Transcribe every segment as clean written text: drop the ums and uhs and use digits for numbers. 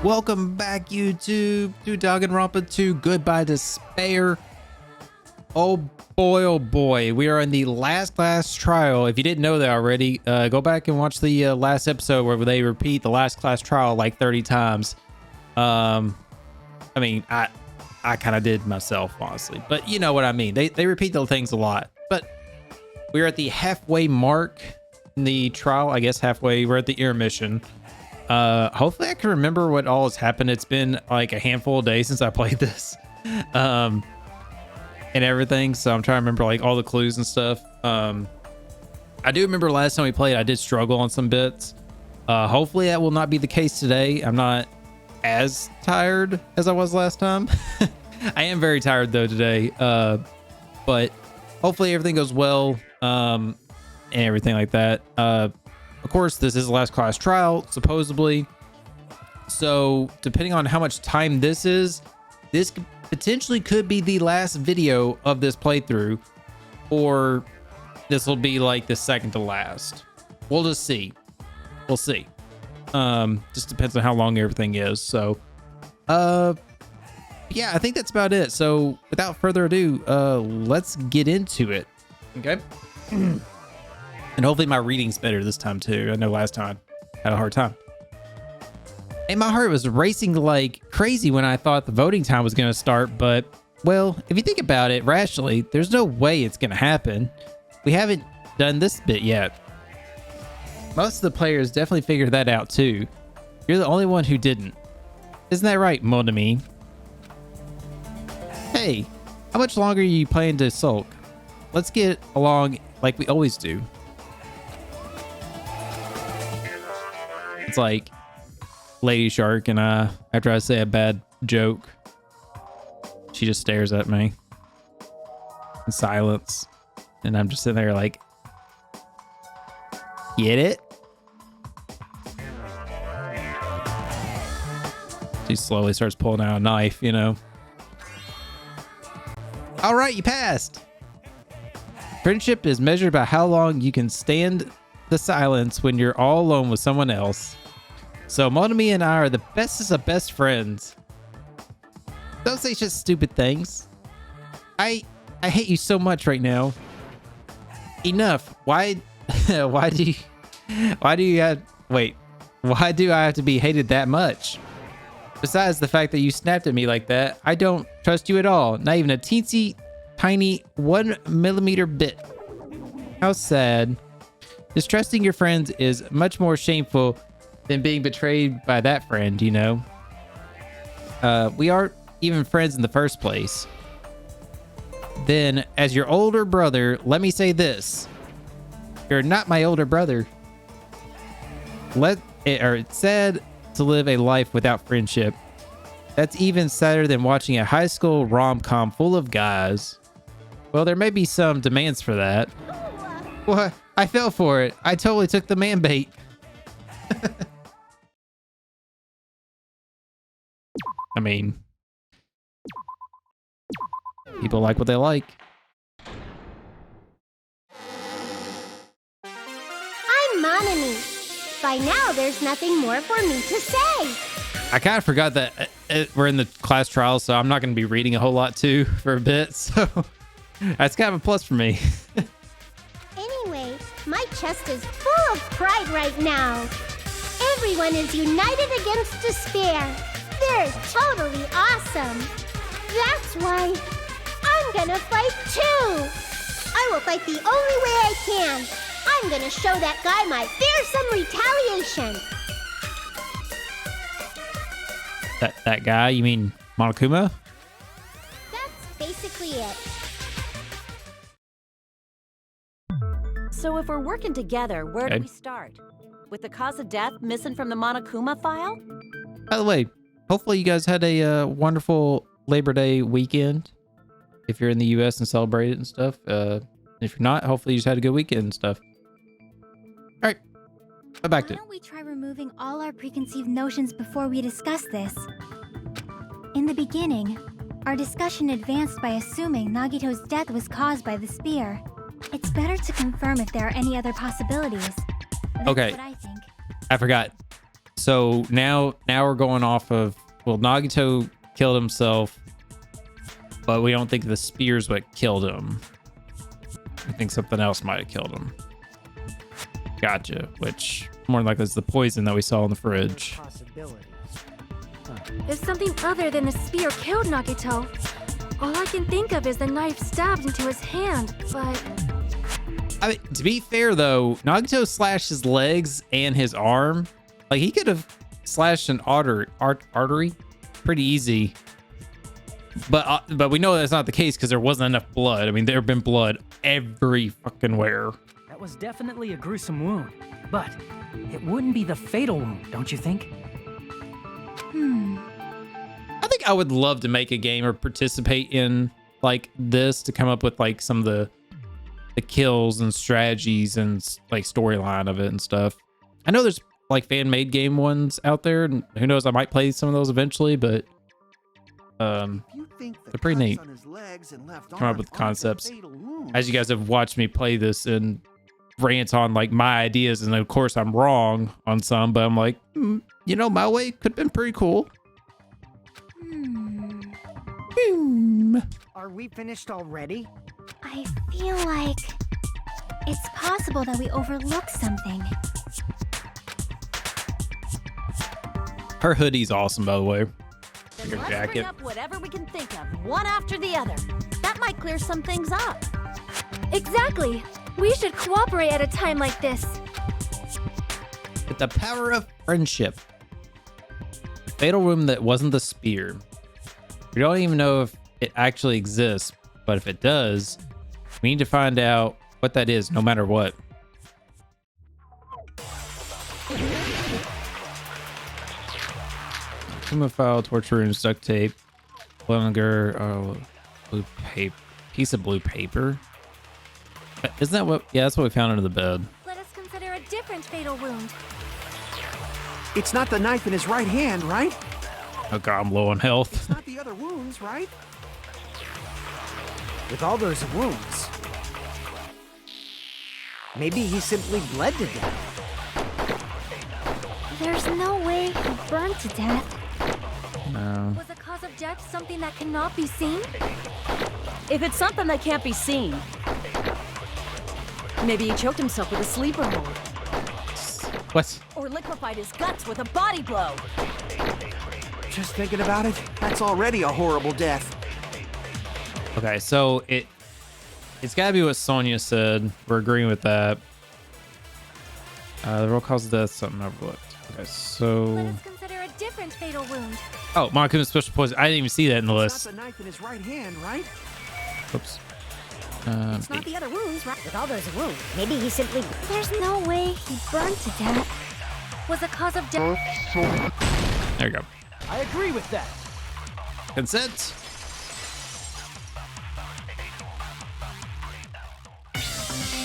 Welcome back, YouTube, to Danganronpa 2 Goodbye Despair. Oh boy, we are in the last class trial. If you didn't know that already, go back and watch the last episode where they repeat the last class trial like 30 times. I mean, I kind of did myself, honestly, but you know what I mean. They repeat those things a lot. But we're at the halfway mark in the trial, I guess halfway. We're at the intermission. Hopefully I can remember what all has happened. It's been like a handful of days since I played this. And everything, so I'm trying to remember like all the clues and stuff. I do remember last time we played I did struggle on some bits. Hopefully that will not be the case today. I'm not as tired as I was last time. I am very tired though today, but hopefully everything goes well, and everything like that. Of course, this is the last class trial, supposedly. So, depending on how much time this is, this potentially could be the last video of this playthrough, or this will be like the second to last. We'll just see. We'll see. Just depends on how long everything is. So, yeah, I think that's about it. So, without further ado, let's get into it. Okay. And hopefully my reading's better this time too. I know last time I had a hard time. And my heart was racing like crazy when I thought the voting time was going to start. But, well, if you think about it rationally, there's no way it's going to happen. We haven't done this bit yet. Most of the players definitely figured that out too. You're the only one who didn't. Isn't that right, mon ami? Hey, how much longer are you planning to sulk? Let's get along like we always do. It's like Lady Shark and after I say a bad joke, she just stares at me in silence. And I'm just sitting there like, get it? She slowly starts pulling out a knife, you know. All right, you passed. Friendship is measured by how long you can stand the silence when you're all alone with someone else. So Monami and I are the bestest of best friends. Don't say such stupid things. I hate you so much right now. Enough. Why do I have to be hated that much? Besides the fact that you snapped at me like that, I don't trust you at all. Not even a teensy tiny 1 millimeter bit. How sad. Distrusting your friends is much more shameful than being betrayed by that friend, you know? We aren't even friends in the first place. Then, as your older brother, let me say this. You're not my older brother. It's sad to live a life without friendship. That's even sadder than watching a high school rom-com full of guys. Well, there may be some demands for that. What? I fell for it. I totally took the man bait. I mean, people like what they like. I'm Monami. By now, there's nothing more for me to say. I kind of forgot that we're in the class trial, so I'm not going to be reading a whole lot too for a bit. So that's kind of a plus for me. Anyway, my chest is full of pride right now. Everyone is united against despair. They're totally awesome. That's why I'm gonna fight too. I will fight the only way I can. I'm gonna show that guy my fearsome retaliation. That guy? You mean Monokuma? That's basically it. So if we're working together, where do we start? With the cause of death missing from the Monokuma file? By the way, hopefully you guys had a wonderful Labor Day weekend. If you're in the U.S. and celebrate it and stuff. If you're not, hopefully you just had a good weekend and stuff. All right, back to it. Why don't we try removing all our preconceived notions before we discuss this? In the beginning, our discussion advanced by assuming Nagito's death was caused by the spear. It's better to confirm if there are any other possibilities. That's Okay. what I think. I forgot. So now we're going off of, well, Nagito killed himself, but we don't think the spear's what killed him. I think something else might have killed him. Gotcha. Which more than likely is the poison that we saw in the fridge. If something other than the spear killed Nagito, all I can think of is the knife stabbed into his hand, but... I mean, to be fair though, Nagito slashed his legs and his arm. Like, he could have slashed an artery pretty easy. But we know that's not the case because there wasn't enough blood. I mean, there have been blood every fucking where. That was definitely a gruesome wound, but it wouldn't be the fatal wound, don't you think? I think I would love to make a game or participate in like this to come up with like some of the kills and strategies and like storyline of it and stuff. I know there's like fan-made game ones out there, and who knows, I might play some of those eventually, but they're pretty neat. Come up with concepts. As you guys have watched me play this and rant on like my ideas, and of course I'm wrong on some, but I'm like, you know, my way could have been pretty cool. Are we finished already? I feel like it's possible that we overlooked something. Her hoodie's awesome, by the way. Then Your let's jacket. bring up whatever we can think of, one after the other. That might clear some things up. Exactly! We should cooperate at a time like this. With the power of friendship. Fatal room that wasn't the spear. We don't even know if it actually exists, but if it does, we need to find out what that is, no matter what. Human file, torture rooms, duct tape, vinegar, blue paper, piece of blue paper. Isn't that what? Yeah, that's what we found under the bed. Let us consider a different fatal wound. It's not the knife in his right hand, right? Oh god, I'm low on health. It's not the other wounds, right? With all those wounds, maybe he simply bled to death. There's no way he burned to death. No. Was the cause of death something that cannot be seen? If it's something that can't be seen, maybe he choked himself with a sleeper hold. What? Or liquefied his guts with a body blow. Just thinking about it, that's already a horrible death. Okay, so it's gotta be what Sonia said. We're agreeing with that. The real cause of death, something overlooked. Okay, so Let us consider a different fatal wound. oh, Monakuma's special poison. I didn't even see that in the It's list. not the knife in his right hand, right? Oops. It's not the other wounds, right? With all those wounds, maybe he simply... There's no way he burned to death. Was the cause of death... There you go. I agree with that. Consent.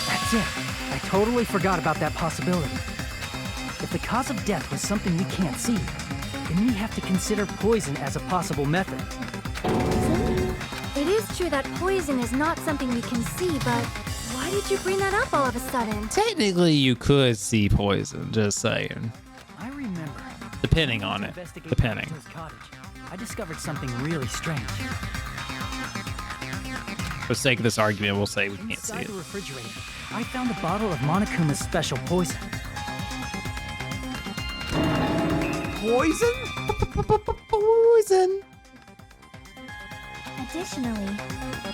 That's it. I totally forgot about that possibility. If the cause of death was something we can't see, then we have to consider poison as a possible method. It is true that poison is not something we can see, but why did you bring that up all of a sudden? Technically, you could see poison. Just saying. I remember. Depending on it. Investigating Depending. Nagito's cottage, I discovered something really strange. For the sake of this argument, we'll say we can't see Inside it. the refrigerator, I found a bottle of Monokuma's special poison. Poison? Poison. Additionally,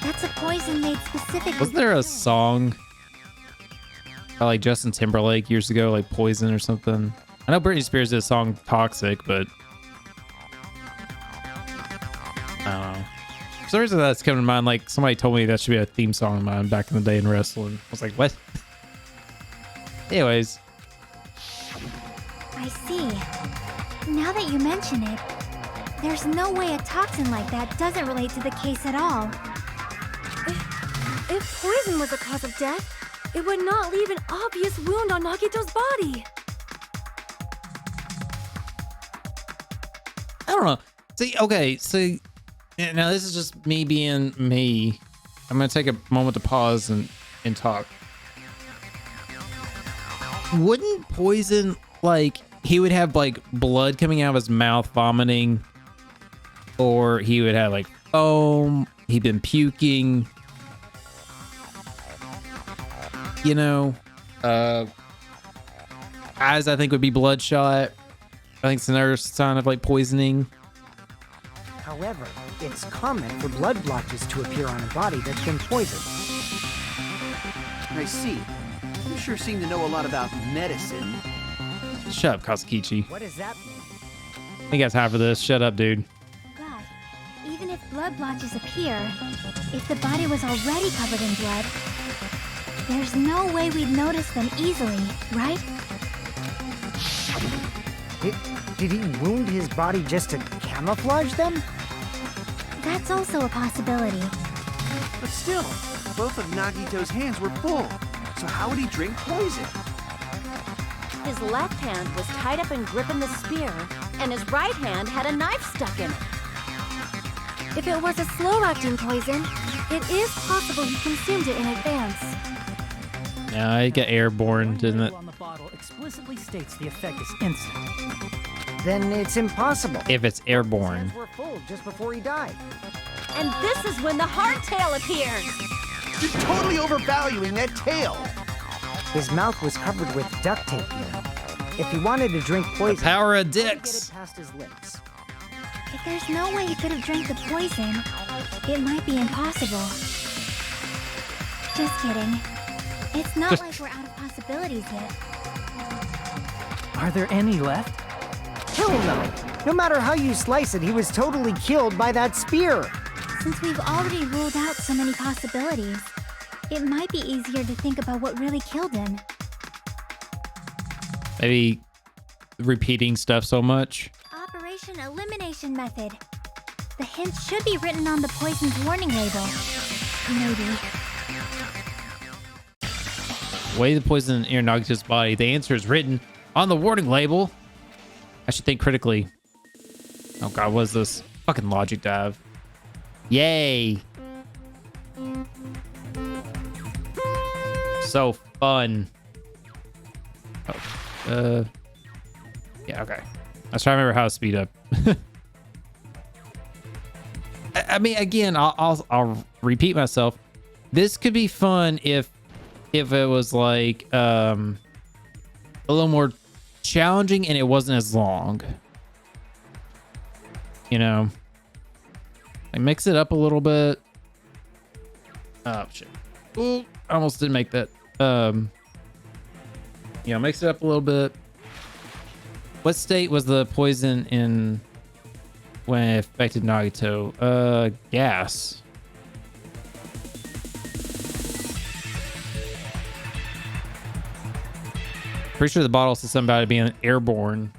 that's a poison made specifically. Wasn't there a song by like Justin Timberlake years ago, like Poison or something? I know Britney Spears did a song Toxic, but I don't know. For some reason that's coming to mind. Like somebody told me that should be a theme song of mine back in the day in wrestling. I was like, what? Anyways, I see. Now that you mention it, there's no way a toxin like that doesn't relate to the case at all. If poison was the cause of death, it would not leave an obvious wound on Nagito's body. I don't know. See, okay, so now this is just me being me. I'm gonna take a moment to pause and talk. Wouldn't poison like he would have like blood coming out of his mouth, vomiting, or he would have like foam. He'd been puking. You know, eyes I think would be bloodshot. I think it's another sign of like poisoning. However, it's common for blood blotches to appear on a body that's been poisoned. I see. You sure seem to know a lot about medicine. Shut up, Kazukichi. What does that mean? I got time for this. Shut up, dude. But even if blood blotches appear, if the body was already covered in blood, there's no way we'd notice them easily, right? Did he wound his body just to camouflage them? That's also a possibility. But still, both of Nagito's hands were full. So how would he drink poison? His left hand was tied up and gripping the spear, and his right hand had a knife stuck in it. If it was a slow-acting poison, it is possible he consumed it in advance. Yeah, it got airborne, didn't it? On the bottle explicitly states the effect is instant. Then it's impossible. If it's His airborne. hands were full just before he died. And this is when the hardtail appears. You're totally overvaluing that tail. His mouth was covered with duct tape here. If he wanted to drink poison, Power of how would he get dicks. it past his lips? If there's no way he could have drank the poison, it might be impossible. Just kidding. It's not like we're out of possibilities yet. Are there any left? Hell no! No matter how you slice it, he was totally killed by that spear. Since we've already ruled out so many possibilities, it might be easier to think about what really killed him. Maybe repeating stuff so much. Operation Elimination Method. The hints should be written on the poison's warning label. Maybe. Way the poison in Nagito's body. The answer is written on the warning label. I should think critically. Oh god, what is this? Fucking logic dive. Yay. So fun. Oh, yeah, okay. I was trying to remember how to speed up. I mean, again, I'll repeat myself. This could be fun if it was like a little more challenging and it wasn't as long. You know, like mix it up a little bit. Oh shit! Ooh, I almost didn't make that. You know, mix it up a little bit. What state was the poison in when it affected Nagito? Gas. Pretty sure the bottle says something about it being airborne.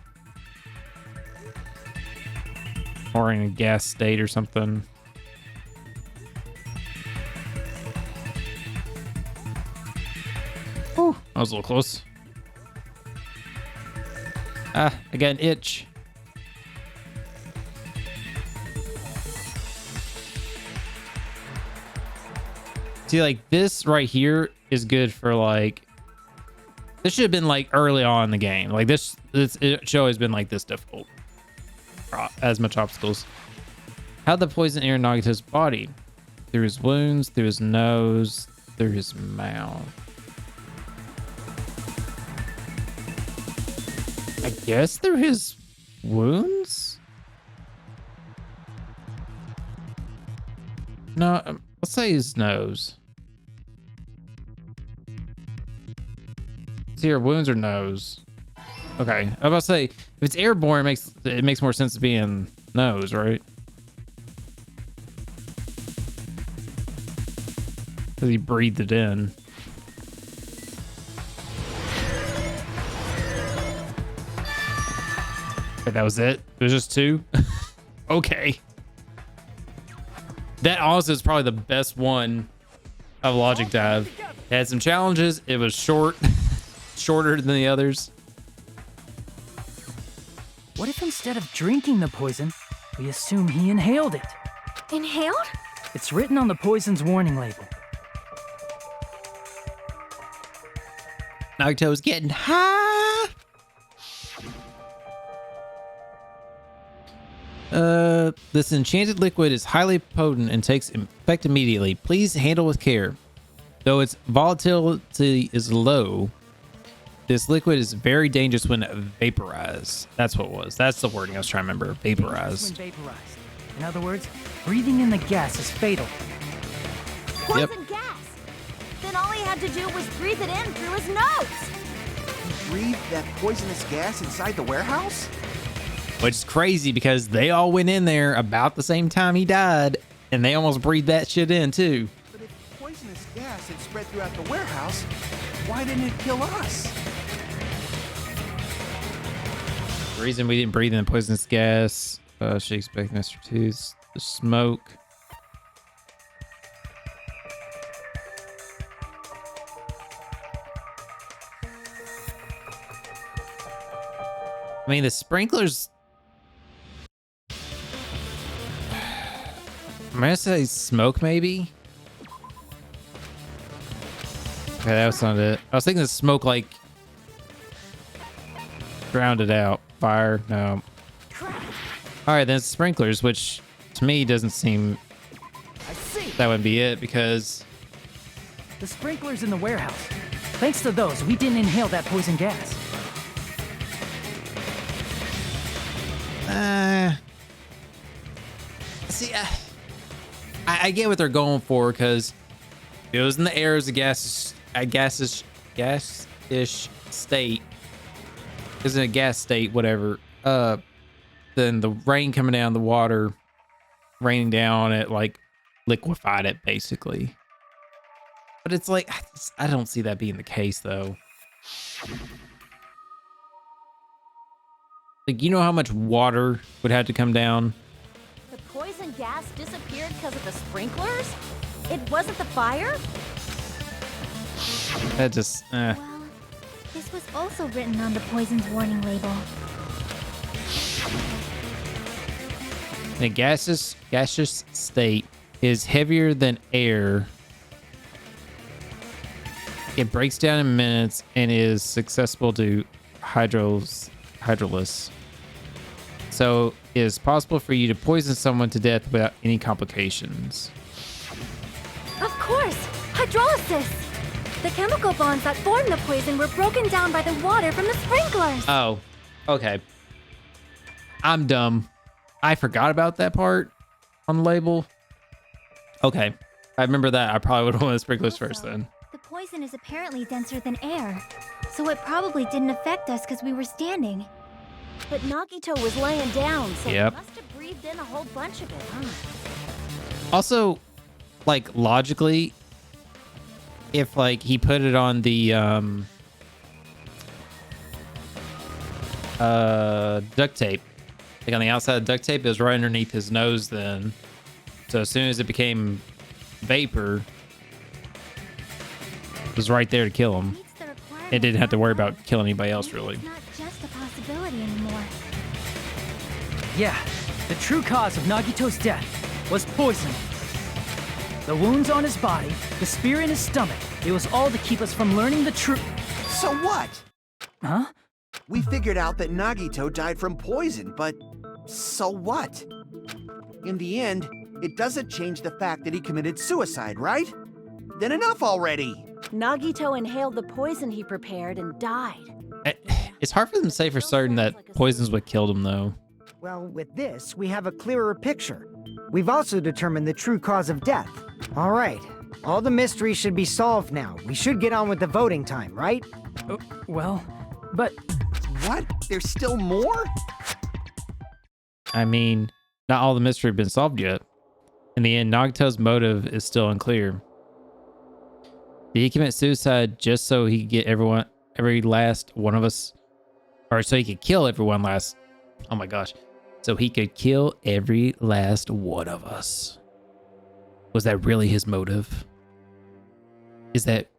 Or in a gas state or something. Whew, that was a little close. Ah, I got an itch. See, like this right here is good for like. This should have been like early on in the game. Like this it should always been like this difficult. As much obstacles. How'd the poison enter Nagito's body? Through his wounds, through his nose, through his mouth. I guess through his wounds? No, let's say his nose. It's here, wounds or nose? Okay, I was about to say, if it's airborne, it makes more sense to be in nose, right? Because he breathed it in. Okay, that was it? It was just two? Okay. That honestly is probably the best one of Logic Dive. It had some challenges. It was short. Shorter than the others. What if instead of drinking the poison, we assume he inhaled it? Inhaled? It's written on the poison's warning label. Nagito's getting high. This enchanted liquid is highly potent and takes effect immediately. Please handle with care. Though its volatility is low, this liquid is very dangerous when vaporized. That's what it was. That's the wording I was trying to remember. Vaporized. When vaporized. In other words, breathing in the gas is fatal. Poison gas. Then all he had to do was breathe it in through his nose. He breathed that poisonous gas inside the warehouse? Which is crazy because they all went in there about the same time he died, and they almost breathed that shit in too. But if poisonous gas had spread throughout the warehouse, why didn't it kill us? The reason we didn't breathe in the poisonous gas, should expect Mr. Tooth, the smoke. I mean, the sprinklers. I'm gonna say smoke, maybe. Okay, that was not it. I was thinking the smoke, like, drowned it out. Fire, no. All right, then it's sprinklers, which to me doesn't seem that would be it because The sprinklers in the warehouse. Thanks to those, we didn't inhale that poison gas. See, I get what they're going for because it was in the air as a gas-ish state. Is in a gas state, whatever. Then the rain coming down, the water raining down, it like liquefied it basically. But it's like I don't see that being the case though. Like, you know how much water would have to come down? The poison gas disappeared because of the sprinklers? It wasn't the fire? That just, Well, this was also written on the poison's warning label. The gaseous state is heavier than air. It breaks down in minutes and is susceptible to hydrolysis. So it is possible for you to poison someone to death without any complications. Of course! Hydrolysis! The chemical bonds that formed the poison were broken down by the water from the sprinklers. Oh, okay. I'm dumb. I forgot about that part on the label. Okay. I remember that. I probably would have wanted the sprinklers first then. The poison is apparently denser than air, so it probably didn't affect us because we were standing. But Nagito was laying down, so Yep. he must have breathed in a whole bunch of it, huh? Also, like, logically, if, like, he put it on the, duct tape, like, on the outside of duct tape, it was right underneath his nose then. So as soon as it became vapor, it was right there to kill him. Meets the requirements It didn't have to worry about now. killing anybody else, Maybe really. It's not just a possibility anymore. Yeah, the true cause of Nagito's death was poison. The wounds on his body, the spear in his stomach, it was all to keep us from learning the truth. So what? Huh? We figured out that Nagito died from poison, but so what? In the end, it doesn't change the fact that he committed suicide, right? Then enough already! Nagito inhaled the poison he prepared and died. It's hard for them to say for certain that poison's what killed him, though. Well, with this, we have a clearer picture. We've also determined the true cause of death. All right, all the mysteries should be solved now. We should get on with the voting time, right? Well, but What? There's still more? I mean, not all the mystery has been solved yet. In the end, Nagito's motive is still unclear. Did he commit suicide just so he could get every last one of us? Or so he could kill everyone last... Oh my gosh. So he could kill every last one of us. Was that really his motive? Is that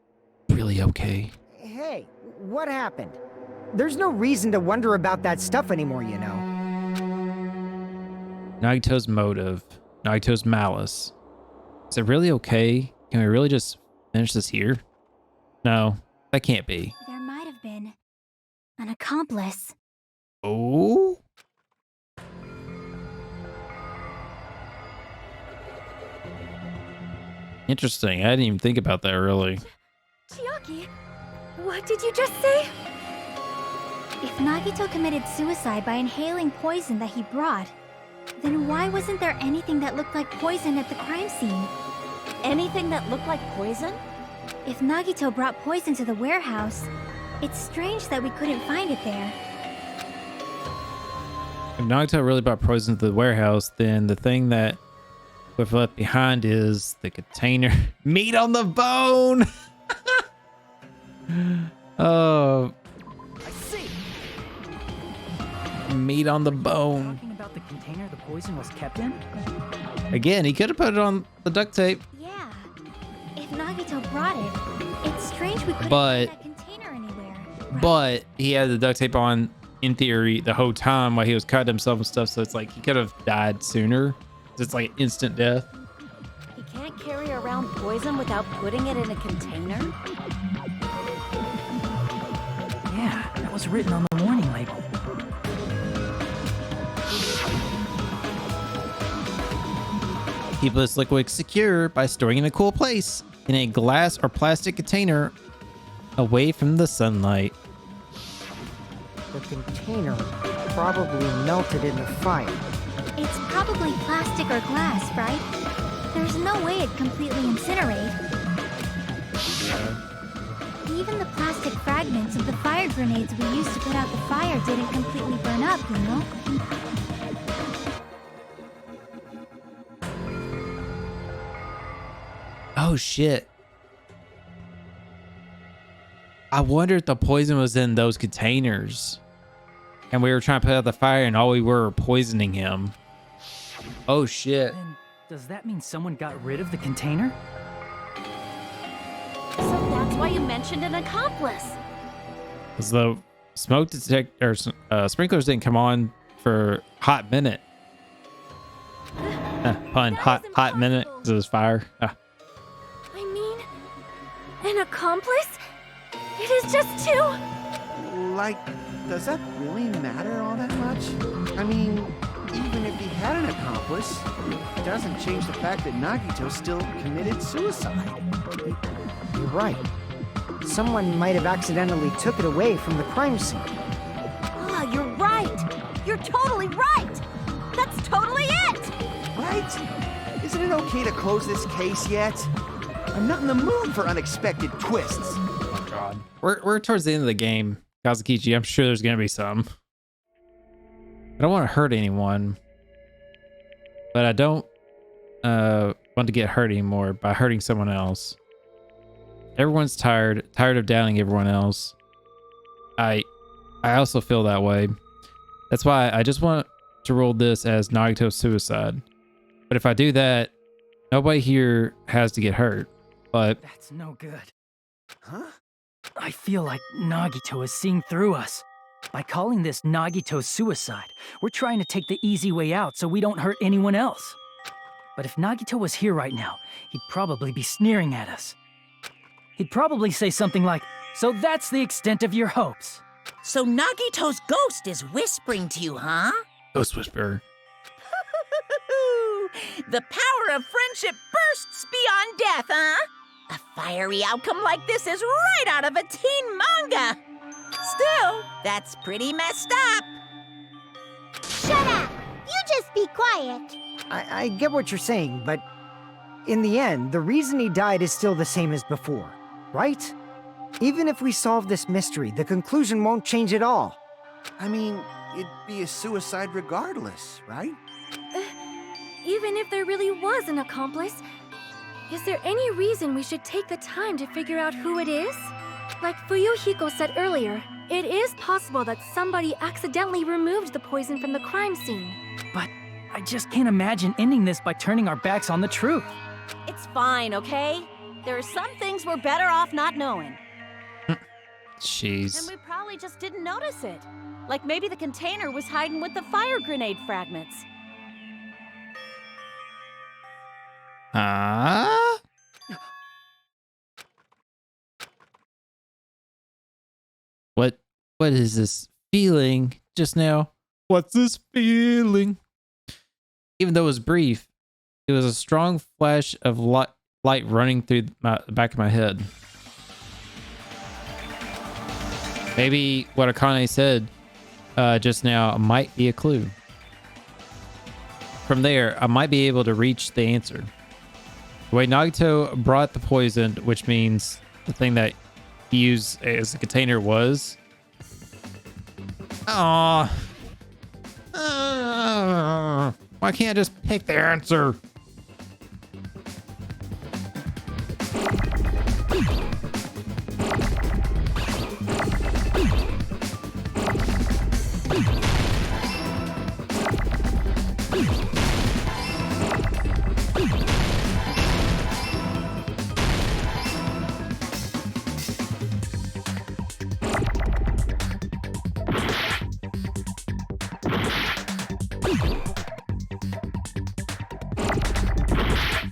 really okay? Hey, what happened? There's no reason to wonder about that stuff anymore, you know. Nagito's motive, Nagito's malice. Is it really okay? Can we really just finish this here? No, that can't be. There might have been an accomplice. Oh? Interesting. I didn't even think about that really. Chiaki, what did you just say? If Nagito committed suicide by inhaling poison that he brought, then why wasn't there anything that looked like poison at the crime scene? Anything that looked like poison? If Nagito brought poison to the warehouse, it's strange that we couldn't find it there. If Nagito really brought poison to the warehouse, then the thing that we've left behind is the container. Meat on the bone! Oh, I see. meat on the bone. Talking about the container the poison was kept in? Again, he could have put it on the duct tape. Yeah. If Nagito brought it, it's strange we couldn't But- find that container anywhere. Right? But he had the duct tape on, in theory, the whole time while he was cutting himself and stuff. So it's like he could have died sooner. It's like instant death. He can't carry around poison without putting it in a container? Yeah, that was written on the warning label. Keep this liquid secure by storing it in a cool place in a glass or plastic container away from the sunlight. The container probably melted in the fire. It's probably plastic or glass, right? There's no way it'd completely incinerate. Even the plastic fragments of the fire grenades we used to put out the fire didn't completely burn up, you know? Oh shit. I wonder if the poison was in those containers. And we were trying to put out the fire and all we were poisoning him. Oh shit. Then, does that mean someone got rid of the container? So that's why you mentioned an accomplice. Because the smoke detector sprinklers didn't come on for a hot minute. Pun. That Hot is minute impossible. because it was fire. Ah. I mean, an accomplice? It is just two. Like, does that really matter all that much? I mean, even if he had an accomplice, it doesn't change the fact that Nagito still committed suicide. You're right. Someone might have accidentally took it away from the crime scene. Ah, you're right. You're totally right. That's totally it. Right? Isn't it okay to close this case yet? I'm not in the mood for unexpected twists. Oh god. We're towards the end of the game, Kazukichi. I'm sure there's gonna be some. I don't want to hurt anyone, but I don't want to get hurt anymore by hurting someone else. Everyone's tired of doubting everyone else. I also feel that way. That's why I just want to rule this as Nagito's suicide. But if I do that, nobody here has to get hurt. But That's no good. Huh? I feel like Nagito is seeing through us. By calling this Nagito's suicide, we're trying to take the easy way out so we don't hurt anyone else. But if Nagito was here right now, he'd probably be sneering at us. He'd probably say something like, "So that's the extent of your hopes." So Nagito's ghost is whispering to you, huh? Ghost Whisperer. The power of friendship bursts beyond death, huh? A fiery outcome like this is right out of a teen manga. Still, that's pretty messed up. Shut up! You just be quiet. I get what you're saying, but in the end, the reason he died is still the same as before, right? Even if we solve this mystery, the conclusion won't change at all. I mean, it'd be a suicide regardless, right? Even if there really was an accomplice, is there any reason we should take the time to figure out who it is? Like Fuyuhiko said earlier, it is possible that somebody accidentally removed the poison from the crime scene. But I just can't imagine ending this by turning our backs on the truth. It's fine, okay? There are some things we're better off not knowing. Jeez. And we probably just didn't notice it. Like maybe the container was hiding with the fire grenade fragments. Ah? What is this feeling just now? What's this feeling? Even though it was brief, it was a strong flash of light. light running through the back of my head. Maybe what Akane said just now might be a clue. From there, I might be able to reach the answer. The way Nagito brought the poison, which means the thing that he used as a container was... Aww. Why can't I just pick the answer?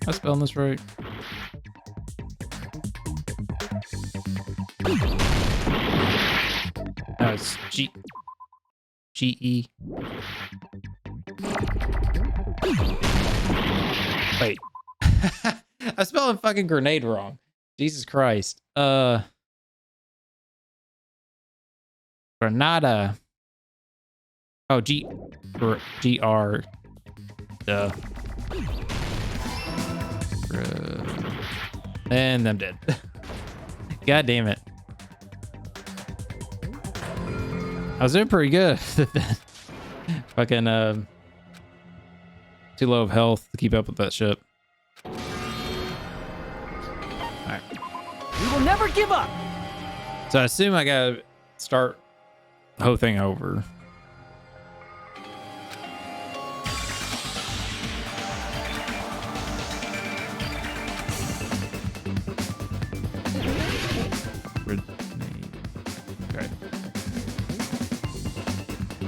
Am I spelling this right? No, it's G-E. Wait. I'm spelling fucking grenade wrong. Jesus Christ. Granada. Oh, G-R. Duh. And I'm dead. God damn it. I was doing pretty good. Fucking too low of health to keep up with that shit. Alright. We will never give up. So I assume I gotta start the whole thing over.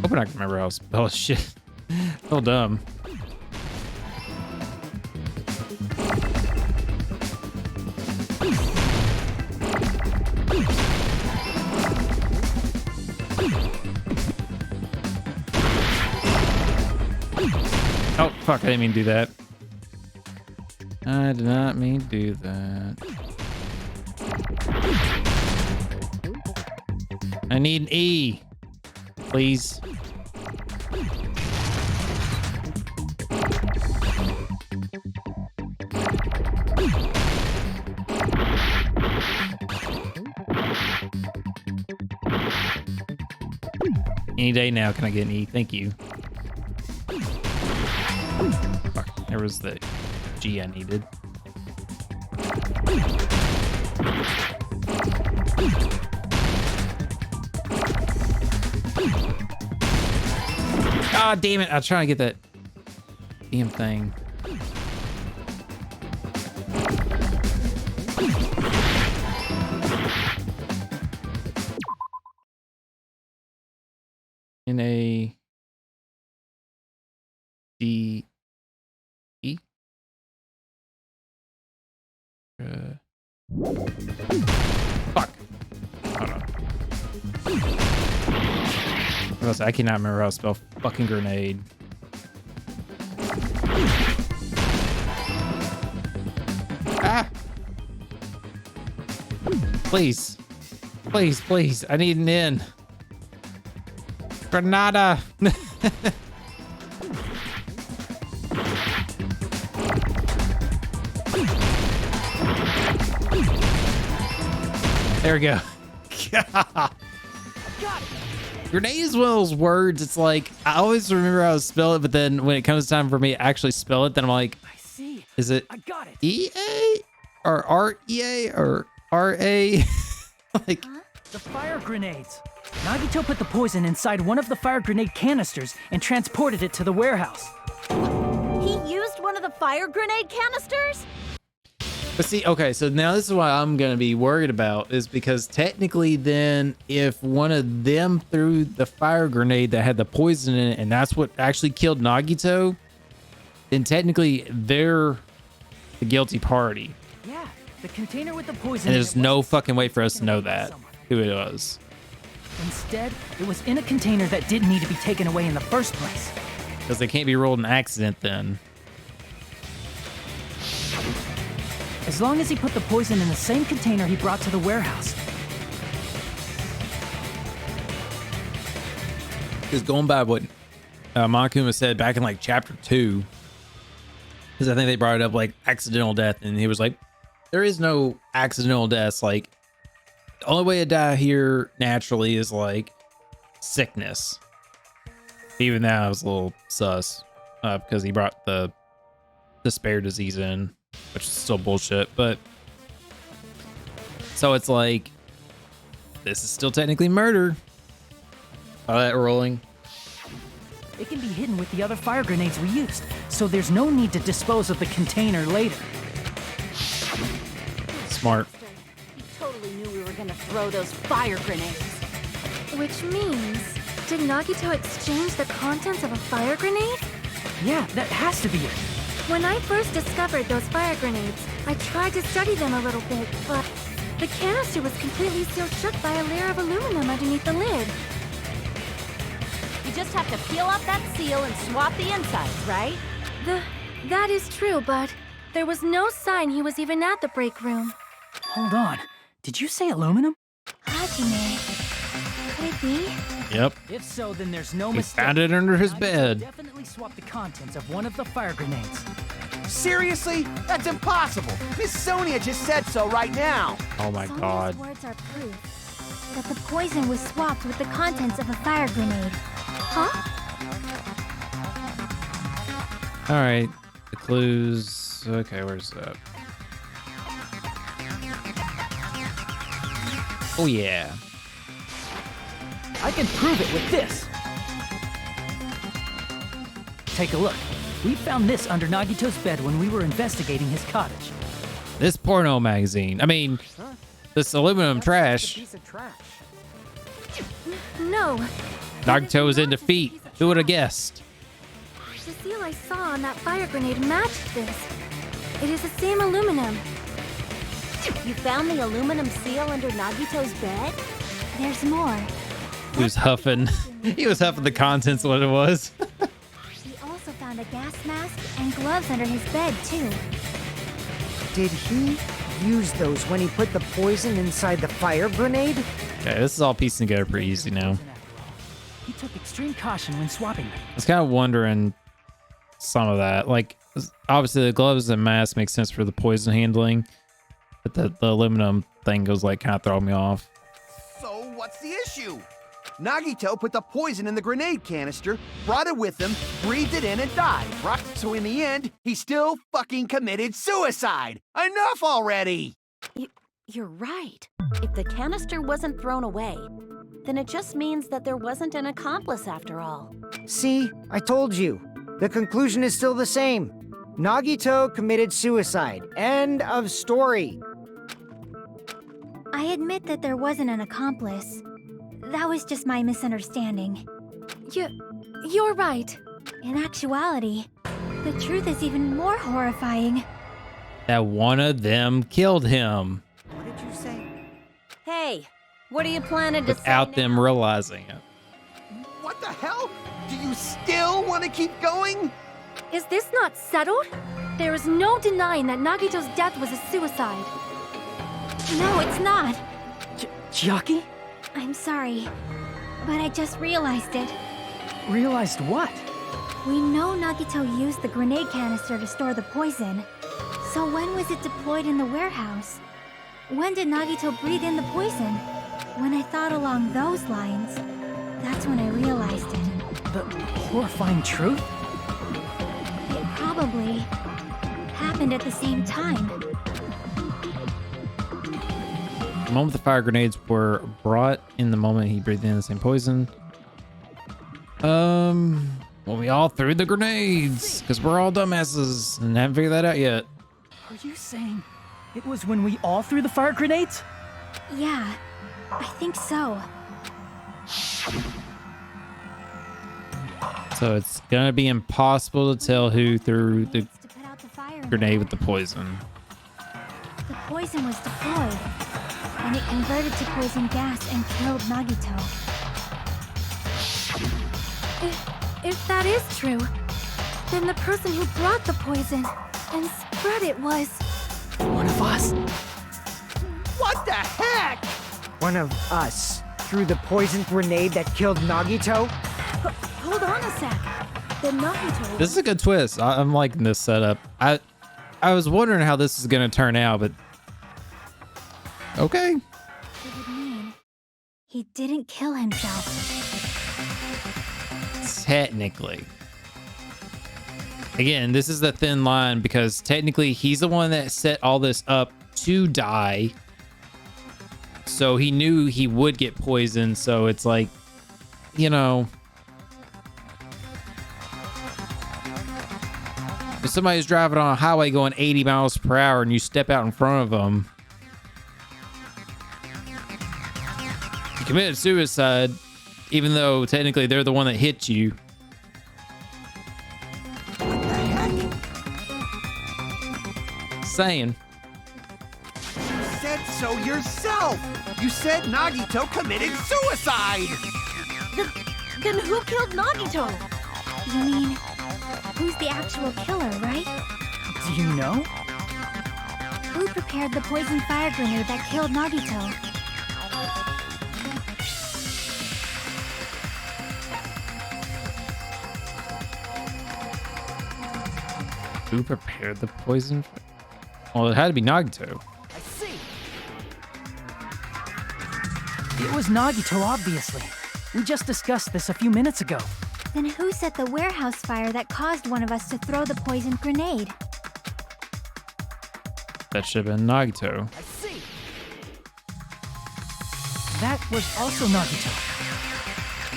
Hoping I can remember how to spell shit. So dumb. Oh, fuck, I didn't mean to do that. I did not mean to do that. I need an E. Please. Any day now, can I get an E? Thank you. Fuck, there was the G I needed. God damn it, I was trying to get that damn thing. In a D E. Fuck. Hold on. What else? I cannot remember how to spell fucking grenade. Ah! Please. Please, please. I need an N. Granada. There we go. Grenade is one of those words. It's like I always remember how to spell it, but then when it comes time for me to actually spell it, then I'm like, I see. Is it I got it. E-A or R-E-A or R-A? Like the fire grenades. Nagito put the poison inside one of the fire grenade canisters and transported it to the warehouse. He used one of the fire grenade canisters? But see, okay, so now this is what I'm going to be worried about is because technically then if one of them threw the fire grenade that had the poison in it and that's what actually killed Nagito, then technically they're the guilty party. Yeah, the container with the poison. And there's no fucking way for us to know that, who it was. Instead, it was in a container that didn't need to be taken away in the first place. Because they can't be rolled an accident then. As long as he put the poison in the same container he brought to the warehouse. Because going by what Monokuma said back in like chapter 2, because I think they brought it up like accidental death, and he was like, there is no accidental deaths. Like, the only way to die here naturally is like sickness. Even that was a little sus because he brought the despair disease in, which is still bullshit. But so it's like, this is still technically murder. All that rolling. It can be hidden with the other fire grenades we used, so there's no need to dispose of the container later. Smart. He totally knew we were gonna throw those fire grenades. Which means, did Nagito exchange the contents of a fire grenade? Yeah, that has to be it. When I first discovered those fire grenades, I tried to study them a little bit, but the canister was completely sealed shut by a layer of aluminum underneath the lid. You just have to peel off that seal and swap the insides, right? That is true, but there was no sign he was even at the break room. Hold on. Did you say aluminum? Hajime. Could it be? Yep. If so, then there's no He mistake. found it under his Nagito bed. definitely swapped the contents of one of the fire grenades. Seriously? That's impossible. Miss Sonia just said so right now. Oh my Sonia's god. words are proof that the poison was swapped with the contents of a fire grenade. Huh? All right. The clues. Okay, where's that? Oh yeah. I can prove it with this. Take a look. We found this under Nagito's bed when we were investigating his cottage. This porno magazine. I mean, this aluminum trash. Piece of trash. No. Nagito was in defeat. Who would have guessed? The seal I saw on that fire grenade matched this. It is the same aluminum. You found the aluminum seal under Nagito's bed? There's more. He was huffing. He was huffing the contents of what it was. We also found a gas mask and gloves under his bed, too. Did he use those when he put the poison inside the fire grenade? Okay, this is all piecing together pretty easy now. He took extreme caution when swapping them. I was kind of wondering some of that. Like, obviously the gloves and mask make sense for the poison handling, but the aluminum thing goes like kind of throwing me off. So what's the issue? Nagito put the poison in the grenade canister, brought it with him, breathed it in, and died, right? So in the end, he still fucking committed suicide. Enough already! You're right. If the canister wasn't thrown away, then it just means that there wasn't an accomplice after all. See, I told you. The conclusion is still the same. Nagito committed suicide. End of story. I admit that there wasn't an accomplice. That was just my misunderstanding. You're right. In actuality, the truth is even more horrifying. That one of them killed him What did you say? Hey, what are you planning to say without them now? realizing it. What the hell? Do you still want to keep going? Is this not settled? There is no denying that Nagito's death was a suicide. No, it's not. Chiaki? I'm sorry, but I just realized it. Realized what? We know Nagito used the grenade canister to store the poison. So when was it deployed in the warehouse? When did Nagito breathe in the poison? When I thought along those lines, that's when I realized it. The horrifying truth? It probably happened at the same time. The moment the fire grenades were brought in the moment he breathed in the same poison. Well, we all threw the grenades because we're all dumbasses and haven't figured that out yet. Are you saying it was when we all threw the fire grenades? Yeah, I think so. So it's gonna be impossible to tell who threw the To put out the fire grenade with the poison. The poison was deployed, and it converted to poison gas and killed Nagito. If that is true, then the person who brought the poison and spread it was... One of us? What the heck? One of us threw the poison grenade that killed Nagito? Hold on a sec. The Nagito. This is a good twist. I'm liking this setup. I was wondering how this is going to turn out, but okay. It would mean he didn't kill himself. Technically. Again, this is the thin line because technically he's the one that set all this up to die. So he knew he would get poisoned. So it's like, you know, if somebody's driving on a highway going 80 miles per hour and you step out in front of them, you committed suicide, even though technically they're the one that hit you. Saying. You said so yourself. You said Nagito committed suicide. Then who killed Nagito? You mean, who's the actual killer, right? Do you know? Who prepared the poison fire grenade that killed Nagito? Who prepared the poison? Well, it had to be Nagito. I see. It was Nagito, obviously. We just discussed this a few minutes ago. Then who set the warehouse fire that caused one of us to throw the poison grenade? That should have been Nagito. I see. That was also Nagito.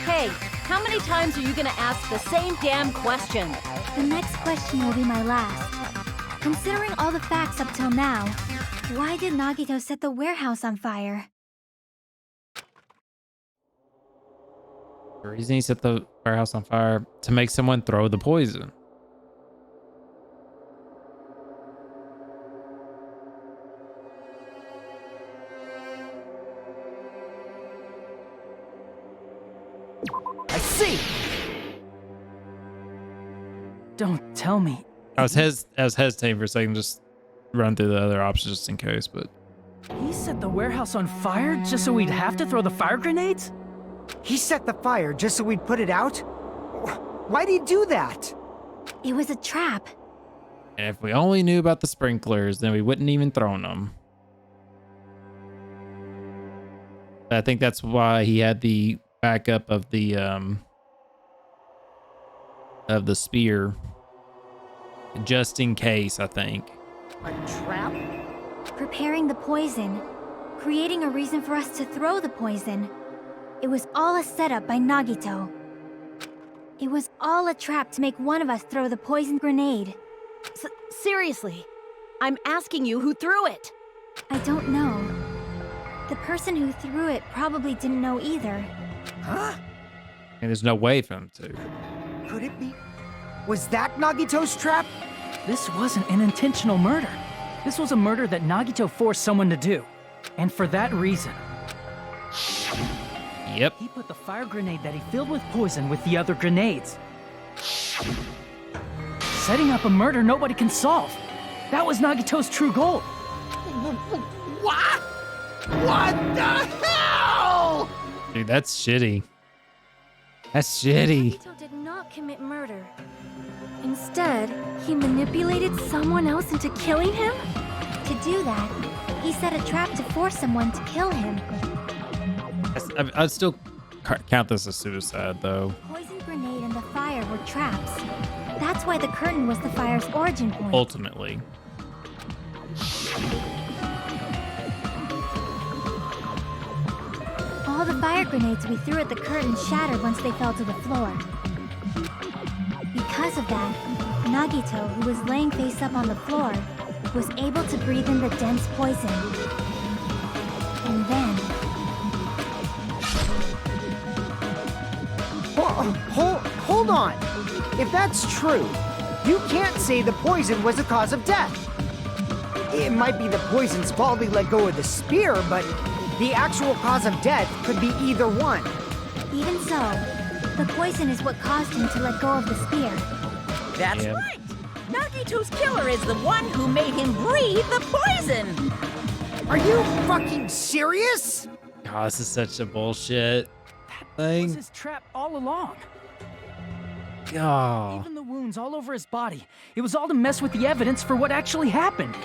Hey, how many times are you gonna ask the same damn question? The next question will be my last. Considering all the facts up till now, why did Nagito set the warehouse on fire? The reason he set the warehouse on fire to make someone throw the poison. I see. Don't tell me. I was hesitating for a second, just run through the other options just in case, but He set the warehouse on fire just so we'd have to throw the fire grenades? He set the fire just so we'd put it out? Why'd he do that? It was a trap. and if we only knew about the sprinklers, then we wouldn't even thrown them. I think that's why he had the backup of the spear, just in case, I think. A trap? Preparing the poison. Creating a reason for us to throw the poison. It was all a setup by Nagito. It was all a trap to make one of us throw the poison grenade. Seriously, I'm asking you who threw it. I don't know. The person who threw it probably didn't know either. Huh? And there's no way for him to. Could it be? Was that Nagito's trap? This wasn't an intentional murder. This was a murder that Nagito forced someone to do. And for that reason, Yep. he put the fire grenade that he filled with poison with the other grenades. Setting up a murder nobody can solve. That was Nagito's true goal. What? What the hell? Dude, that's shitty. That's shitty. Nagito did not commit murder. Instead, he manipulated someone else into killing him? To do that, he set a trap to force someone to kill him. I'd still count this as suicide, though. The poison grenade and the fire were traps. That's why the curtain was the fire's origin point. Ultimately. All the fire grenades we threw at the curtain shattered once they fell to the floor. Because of that, Nagito, who was laying face up on the floor, was able to breathe in the dense poison. And then... Hold on! If that's true, you can't say the poison was the cause of death. It might be the poison's fault he let go of the spear, but the actual cause of death could be either one. Even so, the poison is what caused him to let go of the spear. That's Yeah. right. Nagito Nagito's killer is the one who made him breathe the poison. Are you fucking serious? Oh, this is such a bullshit Was thing. his trap all along. Oh, Even the wounds all over his body. It was all to mess with the evidence for what actually happened.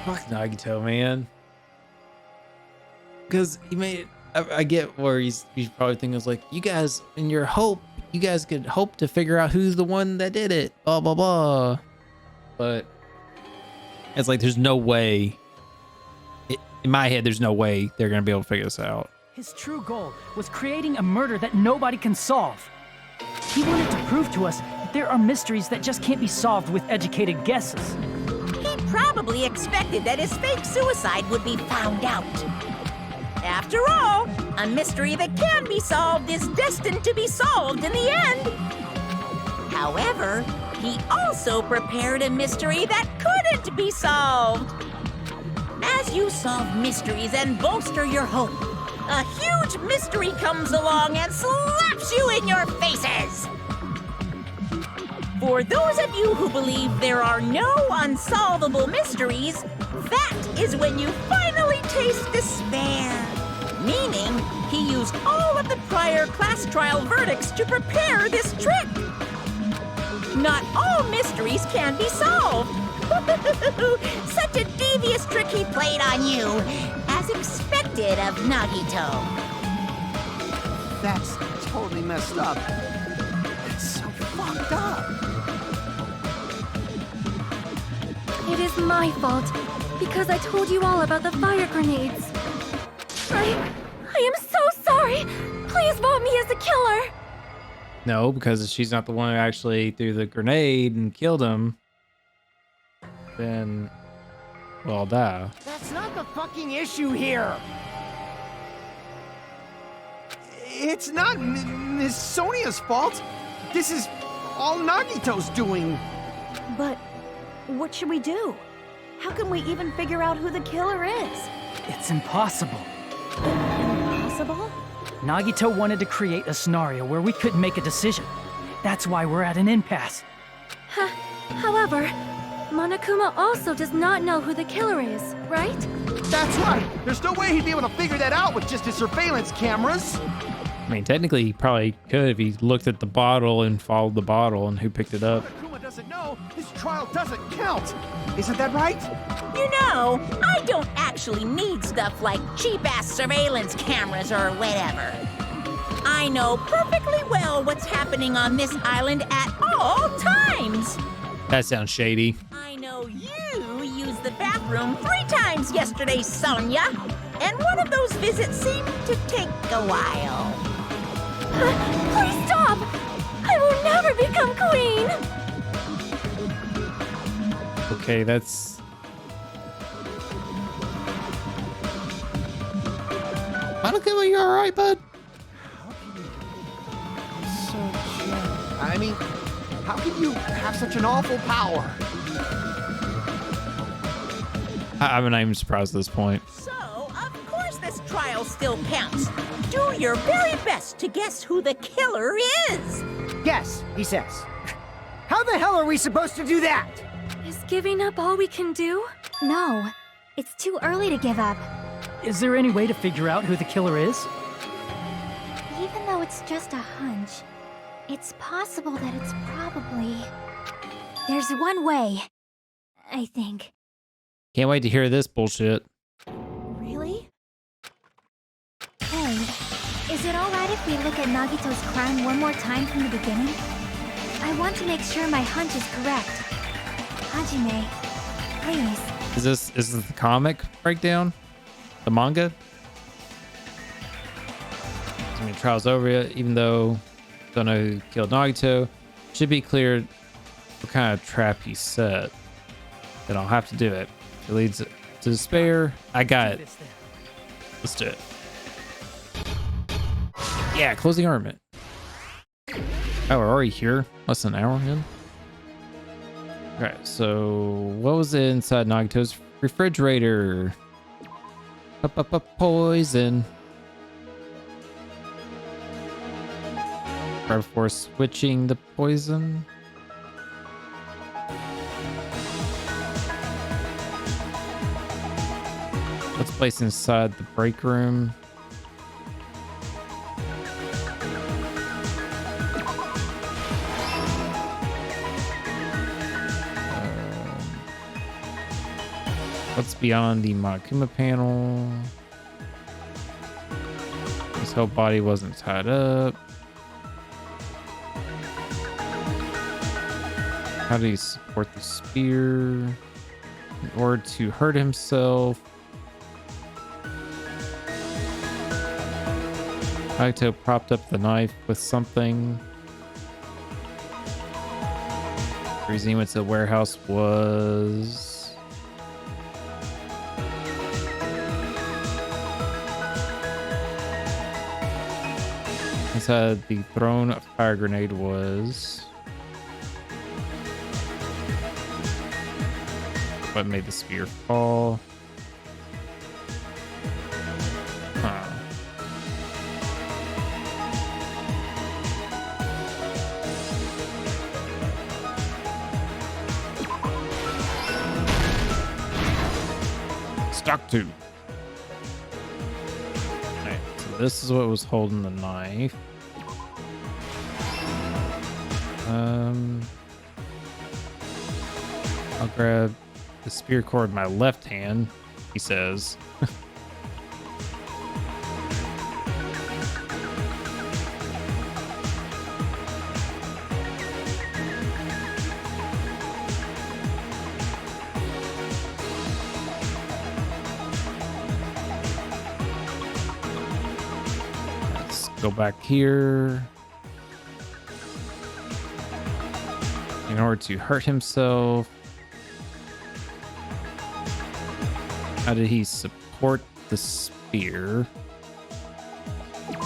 fuck Nagito, man. Because he made. I get where he's probably thinking is like, you guys in your hope, you guys could hope to figure out who's the one that did it. Blah blah blah. But it's like there's no way. In my head, there's no way they're gonna be able to figure this out. His true goal was creating a murder that nobody can solve. He wanted to prove to us that there are mysteries that just can't be solved with educated guesses. He probably expected that his fake suicide would be found out. After all, a mystery that can be solved is destined to be solved in the end. However, he also prepared a mystery that couldn't be solved. As you solve mysteries and bolster your hope, a huge mystery comes along and slaps you in your faces. For those of you who believe there are no unsolvable mysteries, that is when you finally taste despair. Meaning, he used all of the prior class trial verdicts to prepare this trick. Not all mysteries can be solved. Such a devious trick he played on you, as expected of Nagito. That's totally messed up. That's so fucked up. It is my fault, because I told you all about the fire grenades. I am so sorry. Please vote me as the killer. No, because she's not the one who actually threw the grenade and killed him. Then, well, I'll die. That's not the fucking issue here. It's not Miss Sonia's fault. This is all Nagito's doing. But what should we do? How can we even figure out who the killer is? It's impossible. Impossible? Nagito wanted to create a scenario where we couldn't make a decision. That's why we're at an impasse. However, Monokuma also does not know who the killer is, right? That's right. There's no way he'd be able to figure that out with just his surveillance cameras. I mean, technically, he probably could if he looked at the bottle and followed the bottle and who picked it up. Akuma doesn't know. This trial doesn't count. Isn't that right? You know, I don't actually need stuff like cheap-ass surveillance cameras or whatever. I know perfectly well what's happening on this island at all times. That sounds shady. I know you used the bathroom 3 times yesterday, Sonia. And one of those visits seemed to take a while. Please stop! I will never become queen! Okay, that's... Monokuma, you alright, bud? I mean, how can you have such an awful power? I'm not even surprised at this point. So, of course this trial still counts. Do your very best to guess who the killer is. Guess, he says. How the hell are we supposed to do that? Is giving up all we can do? No, it's too early to give up. Is there any way to figure out who the killer is? Even though it's just a hunch, it's possible that it's probably... There's one way, I think. Can't wait to hear this bullshit. Really? Hey, is it alright if we look at Nagito's crime one more time from the beginning? I want to make sure my hunch is correct. Hajime, please. Is this the comic breakdown? The manga? I mean, trial's over yet, even though don't know who killed Nagito. Should be clear what kind of trap he set. Then I'll have to do it. It leads to despair. I got it. Let's do it. Yeah, closing argument. Oh, we're already here. Less than an hour in. Okay, so what was inside Nagito's refrigerator? Poison. Right before switching the poison. Let's place inside the break room. What's beyond the Monokuma panel? His whole body wasn't tied up. How did he support the spear in order to hurt himself? Kaito propped up the knife with something. The reason he went to the warehouse was... inside the thrown fire grenade was... what made the spear fall? Huh. Stock 2. Alright, so this is what was holding the knife. I'll grab the spear cord in my left hand, he says. Let's go back here. In order to hurt himself. How did he support the spear? His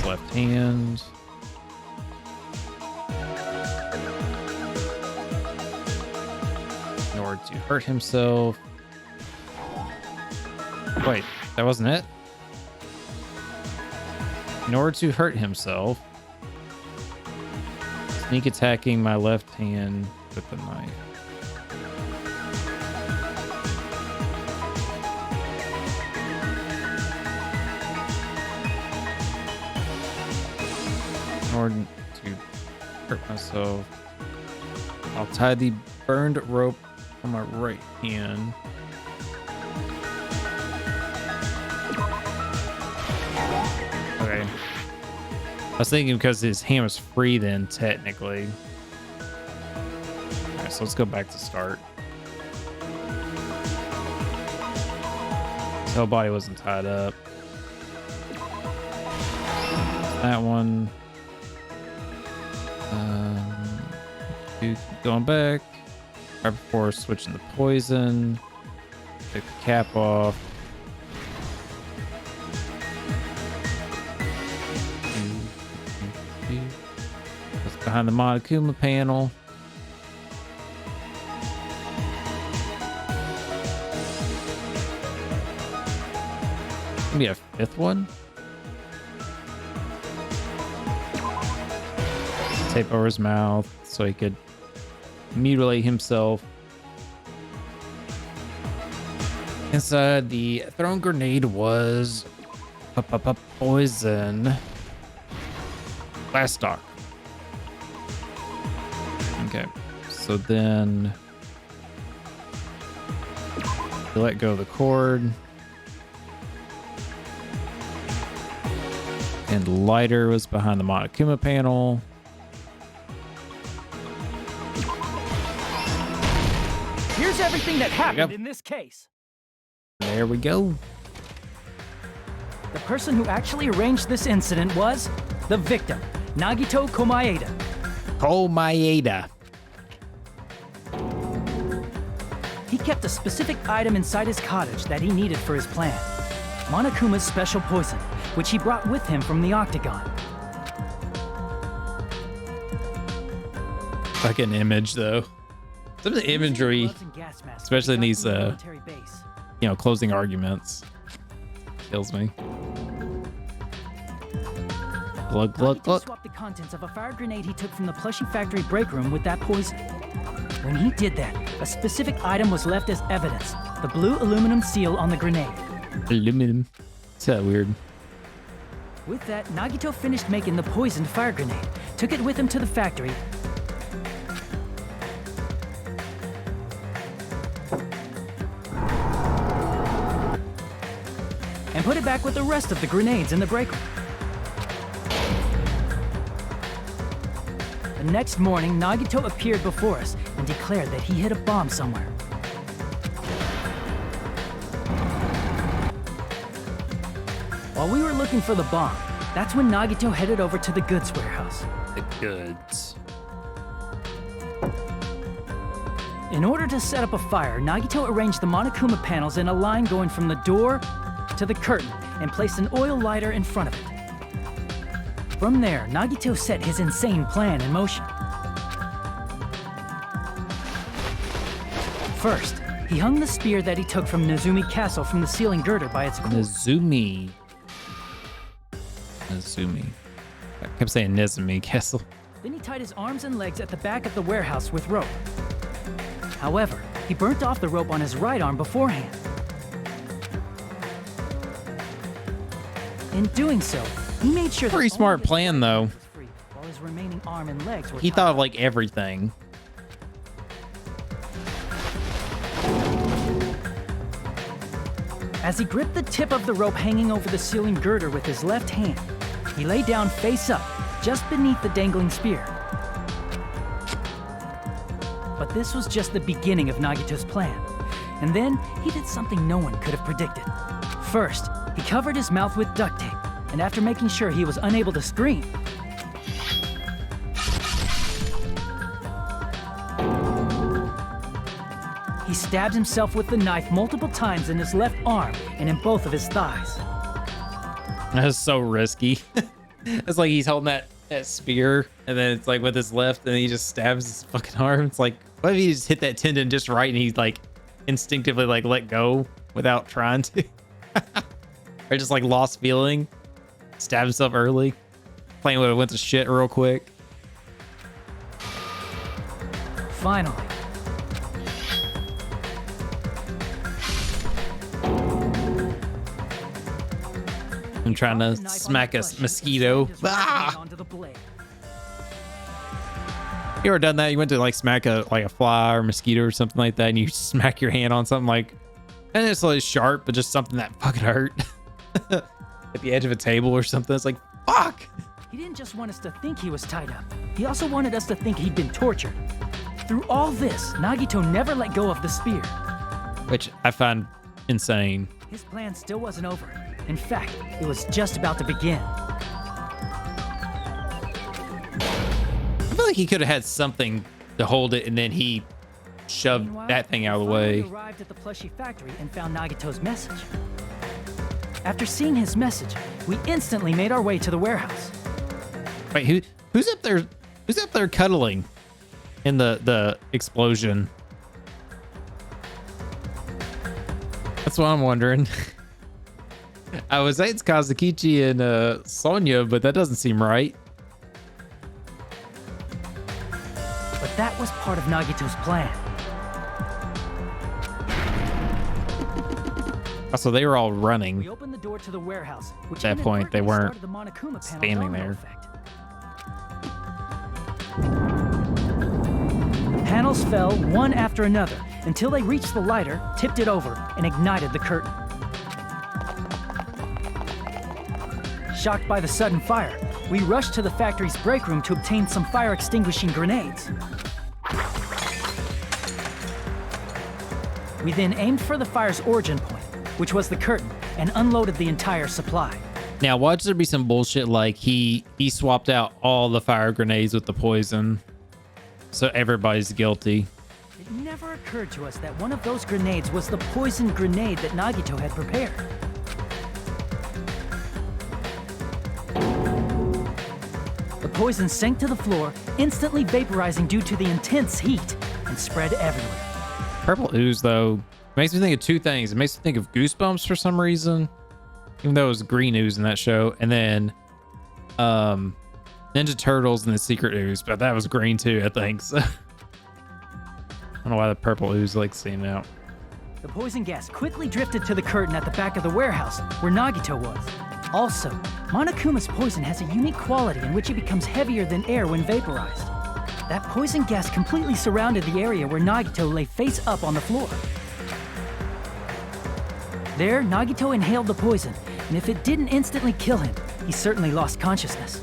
left hand. In order to hurt himself. Wait, that wasn't it? In order to hurt himself. Sneak attacking my left hand with the knife. In order to hurt myself, I'll tie the burned rope on my right hand. Okay. I was thinking because his hand was free then, technically. Alright, so let's go back to start. His whole body wasn't tied up. That one. Keep going back. Right before switching the poison. Take the cap off. What's behind the Monokuma panel? Maybe a fifth one? Tape over his mouth so he could mutilate himself. Inside the thrown grenade was poison. Last stock. Okay, so then you let go of the cord. And lighter was behind the Monokuma panel. Here's everything that happened in this case. There we go. The person who actually arranged this incident was the victim, Nagito Komaeda. Komaeda. He kept a specific item inside his cottage that he needed for his plan. Monokuma's special poison, which he brought with him from the Octagon. Fucking image, though. Some of the imagery, especially in these, closing arguments, kills me. Glug, glug, Nagito glug. swapped the contents of a fire grenade he took from the plushie factory break room with that poison. When he did that, a specific item was left as evidence. The blue aluminum seal on the grenade. Aluminum. It's that weird. With that, Nagito finished making the poisoned fire grenade, took it with him to the factory, and put it back with the rest of the grenades in the break room. The next morning, Nagito appeared before us and declared that he hid a bomb somewhere. While we were looking for the bomb, that's when Nagito headed over to the goods warehouse. The goods. In order to set up a fire, Nagito arranged the Monokuma panels in a line going from the door to the curtain and placed an oil lighter in front of it. From there, Nagito set his insane plan in motion. First, he hung the spear that he took from Nezumi Castle from the ceiling girder by its cord. Nezumi. I kept saying Nezumi Castle. Then he tied his arms and legs at the back of the warehouse with rope. However, he burnt off the rope on his right arm beforehand. In doing so, he made sure that Pretty only smart his plan, right though. arm was free, while his remaining arm and legs were He tied thought of up. like everything. As he gripped the tip of the rope hanging over the ceiling girder with his left hand, he lay down face up, just beneath the dangling spear. But this was just the beginning of Nagito's plan. And then, he did something no one could have predicted. First, he covered his mouth with duct tape, and after making sure he was unable to scream, he stabbed himself with the knife multiple times in his left arm and in both of his thighs. That's so risky. It's like he's holding that spear, and then it's like with his left, and he just stabs his fucking arm. It's like, what if he just hit that tendon just right, and he's like instinctively like let go without trying to, or just like lost feeling, stab himself early, playing with it went to shit real quick. Finally, I'm trying to dropped the knife on smack the a flesh and mosquito. slammed his right Ah! hand onto the blade. You ever done that? You went to like smack a fly or mosquito or something like that, and you smack your hand on something like, and it's like sharp, but just something that fucking hurt. At the edge of a table or something. It's like, fuck. He didn't just want us to think he was tied up. He also wanted us to think he'd been tortured. Through all this, Nagito never let go of the spear. Which I find insane. His plan still wasn't over. In fact, it was just about to begin. I feel like he could have had something to hold it, and then he shoved Meanwhile, that thing out of the we finally way. arrived at the plushie factory and found Nagito's message. After seeing his message, we instantly made our way to the warehouse. Wait, who's up there? Who's up there cuddling in the explosion? That's what I'm wondering. I was saying it's Kazukichi and Sonya, but that doesn't seem right. But that was part of Nagito's plan. Also, they were all We running. opened the door to the warehouse, which At that point, they weren't inadvertently started the Monokuma panel standing domino there. effect. The panels fell one after another until they reached the lighter, tipped it over, and ignited the curtain. Shocked by the sudden fire, we rushed to the factory's break room to obtain some fire extinguishing grenades. We then aimed for the fire's origin point, which was the curtain, and unloaded the entire supply. Now, watch there be some bullshit like he swapped out all the fire grenades with the poison, so everybody's guilty. It never occurred to us that one of those grenades was the poisoned grenade that Nagito had prepared. The poison sank to the floor, instantly vaporizing due to the intense heat, and spread everywhere. Purple ooze, though, makes me think of two things. It makes me think of Goosebumps for some reason, even though it was green ooze in that show. And then Ninja Turtles and the Secret Ooze, but that was green too, I think. So I don't know why the purple ooze like seeing out. The poison gas quickly drifted to the curtain at the back of the warehouse where Nagito was. Also, Monokuma's poison has a unique quality in which it becomes heavier than air when vaporized. That poison gas completely surrounded the area where Nagito lay face up on the floor. There, Nagito inhaled the poison, and if it didn't instantly kill him, he certainly lost consciousness.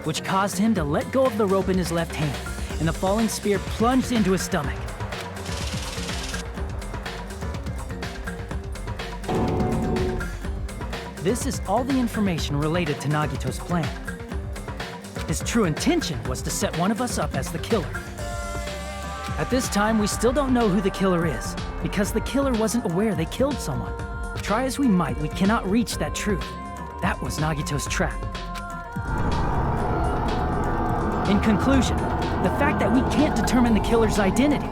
Which caused him to let go of the rope in his left hand, and the falling spear plunged into his stomach. This is all the information related to Nagito's plan. His true intention was to set one of us up as the killer. At this time, we still don't know who the killer is, because the killer wasn't aware they killed someone. Try as we might, we cannot reach that truth. That was Nagito's trap. In conclusion, the fact that we can't determine the killer's identity.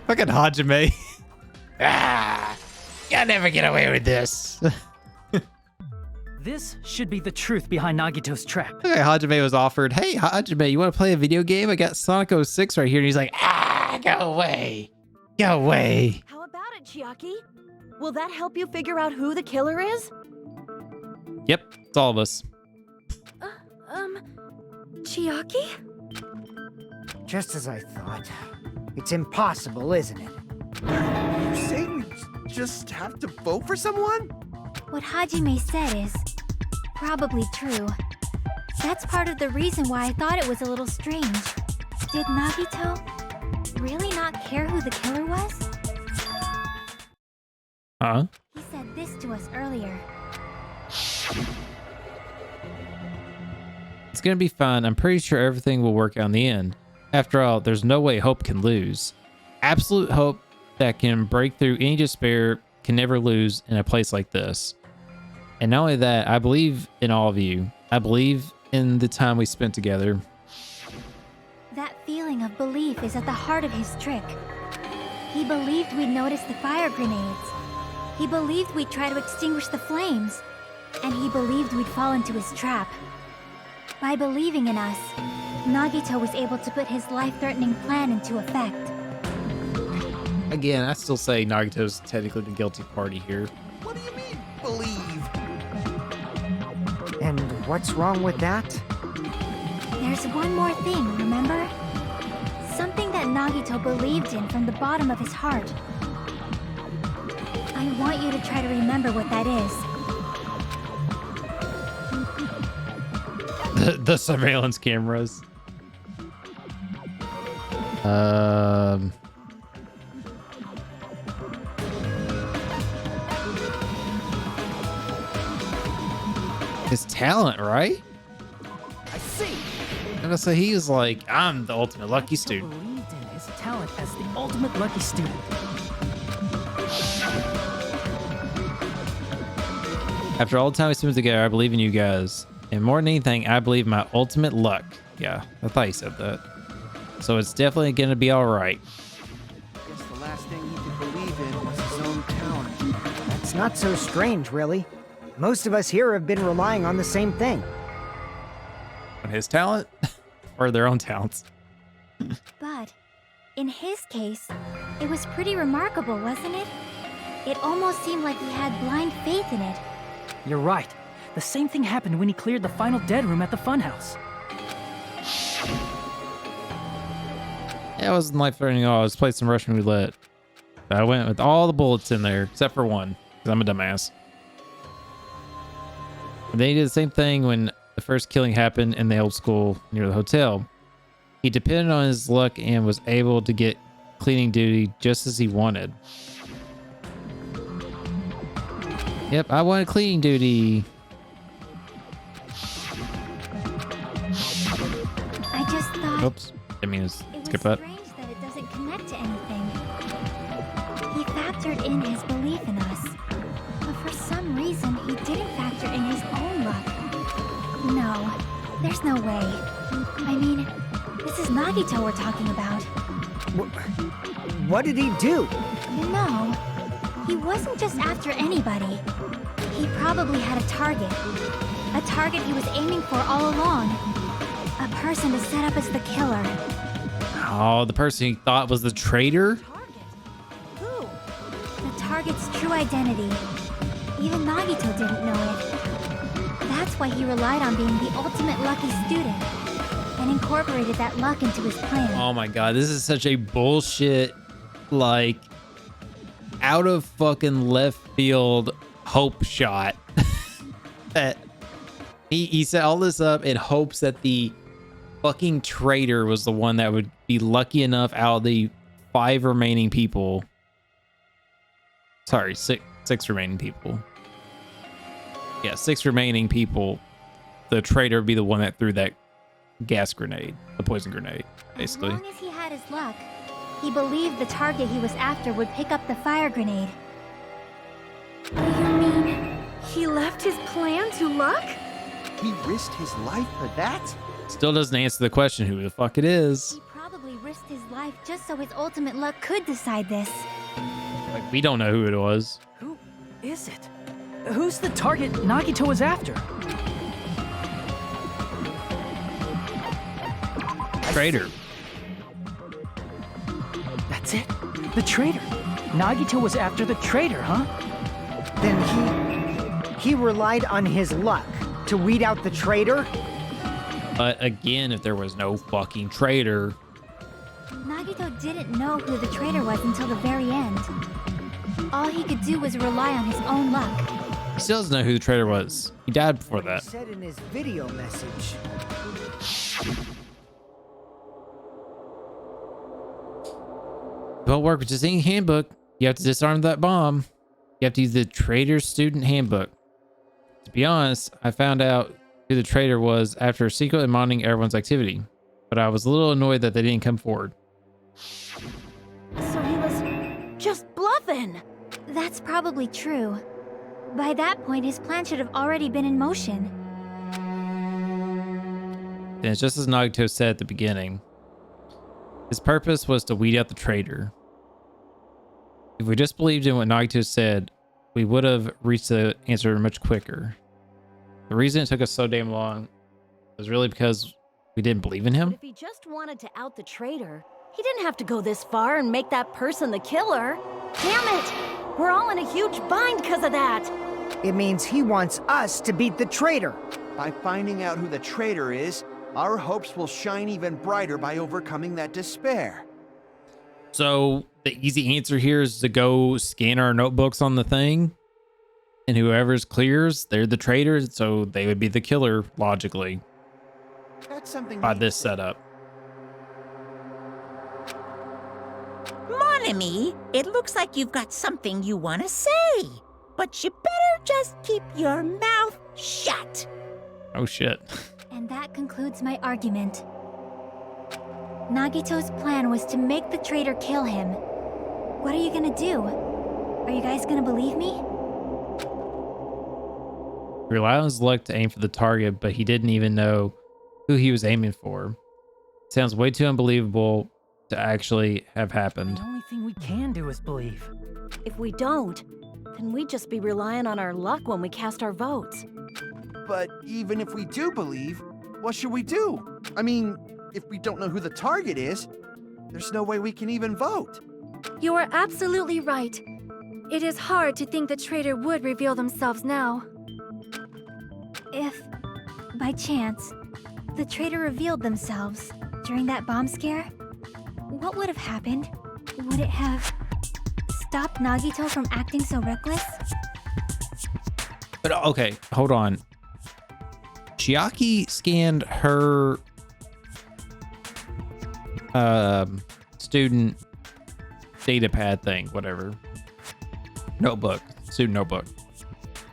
Fucking Hajime. You'll never get away with this. This should be the truth behind Nagito's trap. Okay, Hajime was offered, hey, Hajime, you want to play a video game? I got Sonic 06 right here. And he's like, go away. Go away. How about it, Chiaki? Will that help you figure out who the killer is? Yep, it's all of us. Chiaki? Just as I thought. It's impossible, isn't it? You're saying we just have to vote for someone? What Hajime said is probably true. That's part of the reason why I thought it was a little strange. Did Nagito really not care who the killer was? Huh? He said this to us earlier. It's gonna be fun. I'm pretty sure everything will work out in the end. After all, there's no way hope can lose. Absolute hope that can break through any despair can never lose in a place like this. And not only that, I believe in all of you. I believe in the time we spent together. That feeling of belief is at the heart of his trick. He believed we'd notice the fire grenades. He believed we'd try to extinguish the flames. And he believed we'd fall into his trap. By believing in us, Nagito was able to put his life-threatening plan into effect. Again, I still say Nagito's technically the guilty party here. What do you mean, believe? And what's wrong with that? There's one more thing, remember? Something that Nagito believed in from the bottom of his heart. I want you to try to remember what that is. The surveillance cameras. His talent, right? I see. And so he was like, I'm the ultimate lucky student. Believed in his talent as the ultimate lucky student. After all the time we spent together, I believe in you guys. And more than anything, I believe my ultimate luck. Yeah, I thought he said that. So it's definitely gonna be all right. I guess the last thing he could believe in was his own talent. That's not so strange, really. Most of us here have been relying on the same thing. On his talent? Or their own talents? But, in his case, it was pretty remarkable, wasn't it? It almost seemed like he had blind faith in it. You're right. The same thing happened when he cleared the final dead room at the funhouse. Yeah, it wasn't life-threatening at all. I was playing some Russian roulette. I went with all the bullets in there, except for one, because I'm a dumbass. And then he did the same thing when the first killing happened in the old school near the hotel. He depended on his luck and was able to get cleaning duty just as he wanted. Yep, I wanted cleaning duty. I just thought Oops, didn't mean to it skip was that. strange that it doesn't connect to anything. He factored in his belief in us, but for some reason he didn't factor in his own luck. No, there's no way. I mean, this is Nagito we're talking about. What did he do? No, he wasn't just after anybody. He probably had a target. A target he was aiming for all along. A person to set up as the killer. Oh, the person he thought was the traitor? Who? The target's true identity. Even Nagito didn't know it. That's why he relied on being the ultimate lucky student and incorporated that luck into his plan. Oh my god, this is such a bullshit, like, out of fucking left field hope shot. That he set all this up in hopes that the fucking traitor was the one that would be lucky enough out of the 5 remaining people. Sorry, six remaining people. Yeah, 6 remaining people. The traitor would be the one that threw that gas grenade, the poison grenade, basically. As long as he had his luck, he believed the target he was after would pick up the fire grenade. You mean he left his plan to luck? He risked his life for that? Still doesn't answer the question who the fuck it is. He probably risked his life just so his ultimate luck could decide this. Like, we don't know who it was. Who is it? Who's the target Nagito was after? Traitor. That's it? The traitor. Nagito was after the traitor, huh? Then he relied on his luck to weed out the traitor? But again, if there was no fucking traitor, Nagito didn't know who the traitor was until the very end. All he could do was rely on his own luck. he still doesn't know who the traitor was. He died before He that. said in his video message. Don't work with just any handbook. You have to disarm that bomb. You have to use the traitor's student handbook. To be honest, I found out who the traitor was after secretly monitoring everyone's activity, but I was a little annoyed that they didn't come forward. So he was just bluffing. That's probably true. By that point, his plan should have already been in motion. Then it's just as Nagito said at the beginning. His purpose was to weed out the traitor. If we just believed in what Nagito said, we would have reached the answer much quicker. The reason it took us so damn long was really because we didn't believe in But him. if he just wanted to out the traitor, he didn't have to go this far and make that person the killer. Damn it! We're all in a huge bind because of that. It means he wants us to beat the traitor. By finding out who the traitor is, our hopes will shine even brighter by overcoming that despair. So the easy answer here is to go scan our notebooks on the thing, and whoever's clears, they're the traitors, so they would be the killer logically That's something by we- this setup. Mon ami, it looks like you've got something you want to say. But you better just keep your mouth shut. Oh shit. And that concludes my argument. Nagito's plan was to make the traitor kill him. What are you gonna do? Are you guys gonna believe me? He relied on his luck to aim for the target, but he didn't even know who he was aiming for. Sounds way too unbelievable to actually have happened. The only thing we can do is believe. If we don't, then we'd just be relying on our luck when we cast our votes. But even if we do believe, what should we do? I mean, if we don't know who the target is, there's no way we can even vote. You are absolutely right. It is hard to think the traitor would reveal themselves now. If, by chance, the traitor revealed themselves during that bomb scare, what would have happened? Would it have stopped Nagito from acting so reckless? But okay, hold on. Chiaki scanned her student data pad thing, whatever. Notebook, student notebook.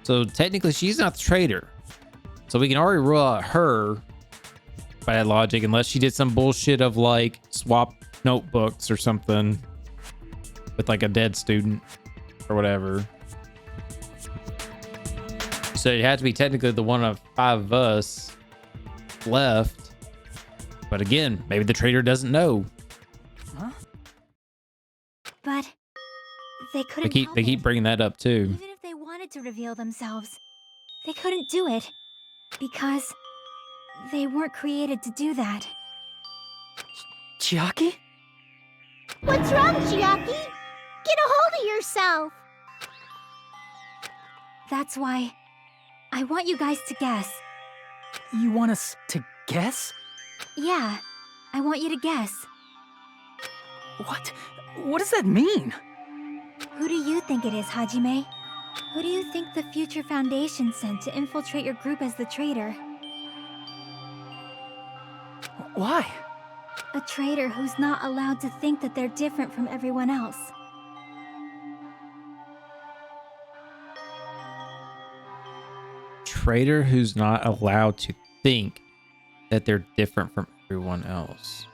So technically she's not the traitor. So we can already rule out her by that logic, unless she did some bullshit of like swap notebooks or something with like a dead student or whatever. So it had to be technically the one of 5 of us left. But again, maybe the traitor doesn't know. Huh? couldn't help they keep it. bringing that up too. Even if they wanted to reveal themselves, they couldn't do it. Because they weren't created to do that. Chiaki? What's wrong, Chiaki? Get a hold of yourself. That's why I want you guys to guess. You want us to guess? Yeah, I want you to guess. What? What does that mean? Who do you think it is, Hajime? Who do you think the Future Foundation sent to infiltrate your group as the traitor? Why? A traitor who's not allowed to think that they're different from everyone else. Traitor who's not allowed to think that they're different from everyone else.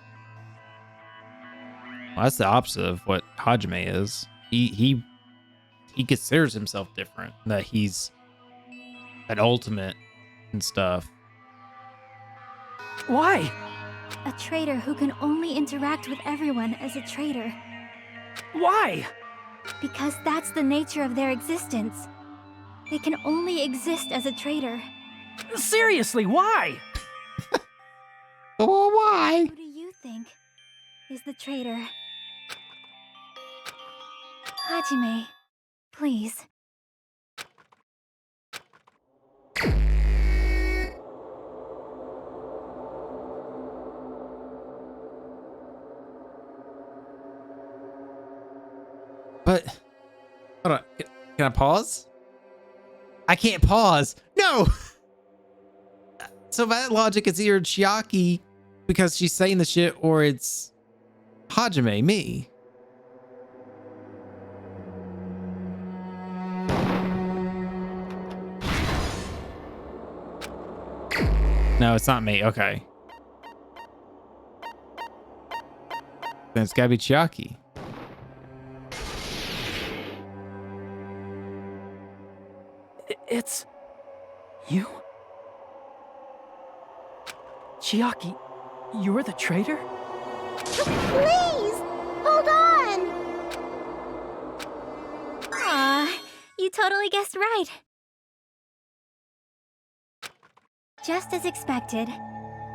Well, that's the opposite of what Hajime is. He considers himself different, that he's an ultimate and stuff. Why? A traitor who can only interact with everyone as a traitor. Why? Because that's the nature of their existence. They can only exist as a traitor. Seriously, why? Oh, why? Who do you think is the traitor? Hajime, please. But hold on, can I pause? I can't pause. No. So by that logic, it's either Chiaki because she's saying the shit, or it's Hajime, me. No, it's not me. Okay. Then it's gotta be Chiaki. It's... you? Chiaki, you're the traitor? Please, hold on. Aw, you totally guessed right. Just as expected.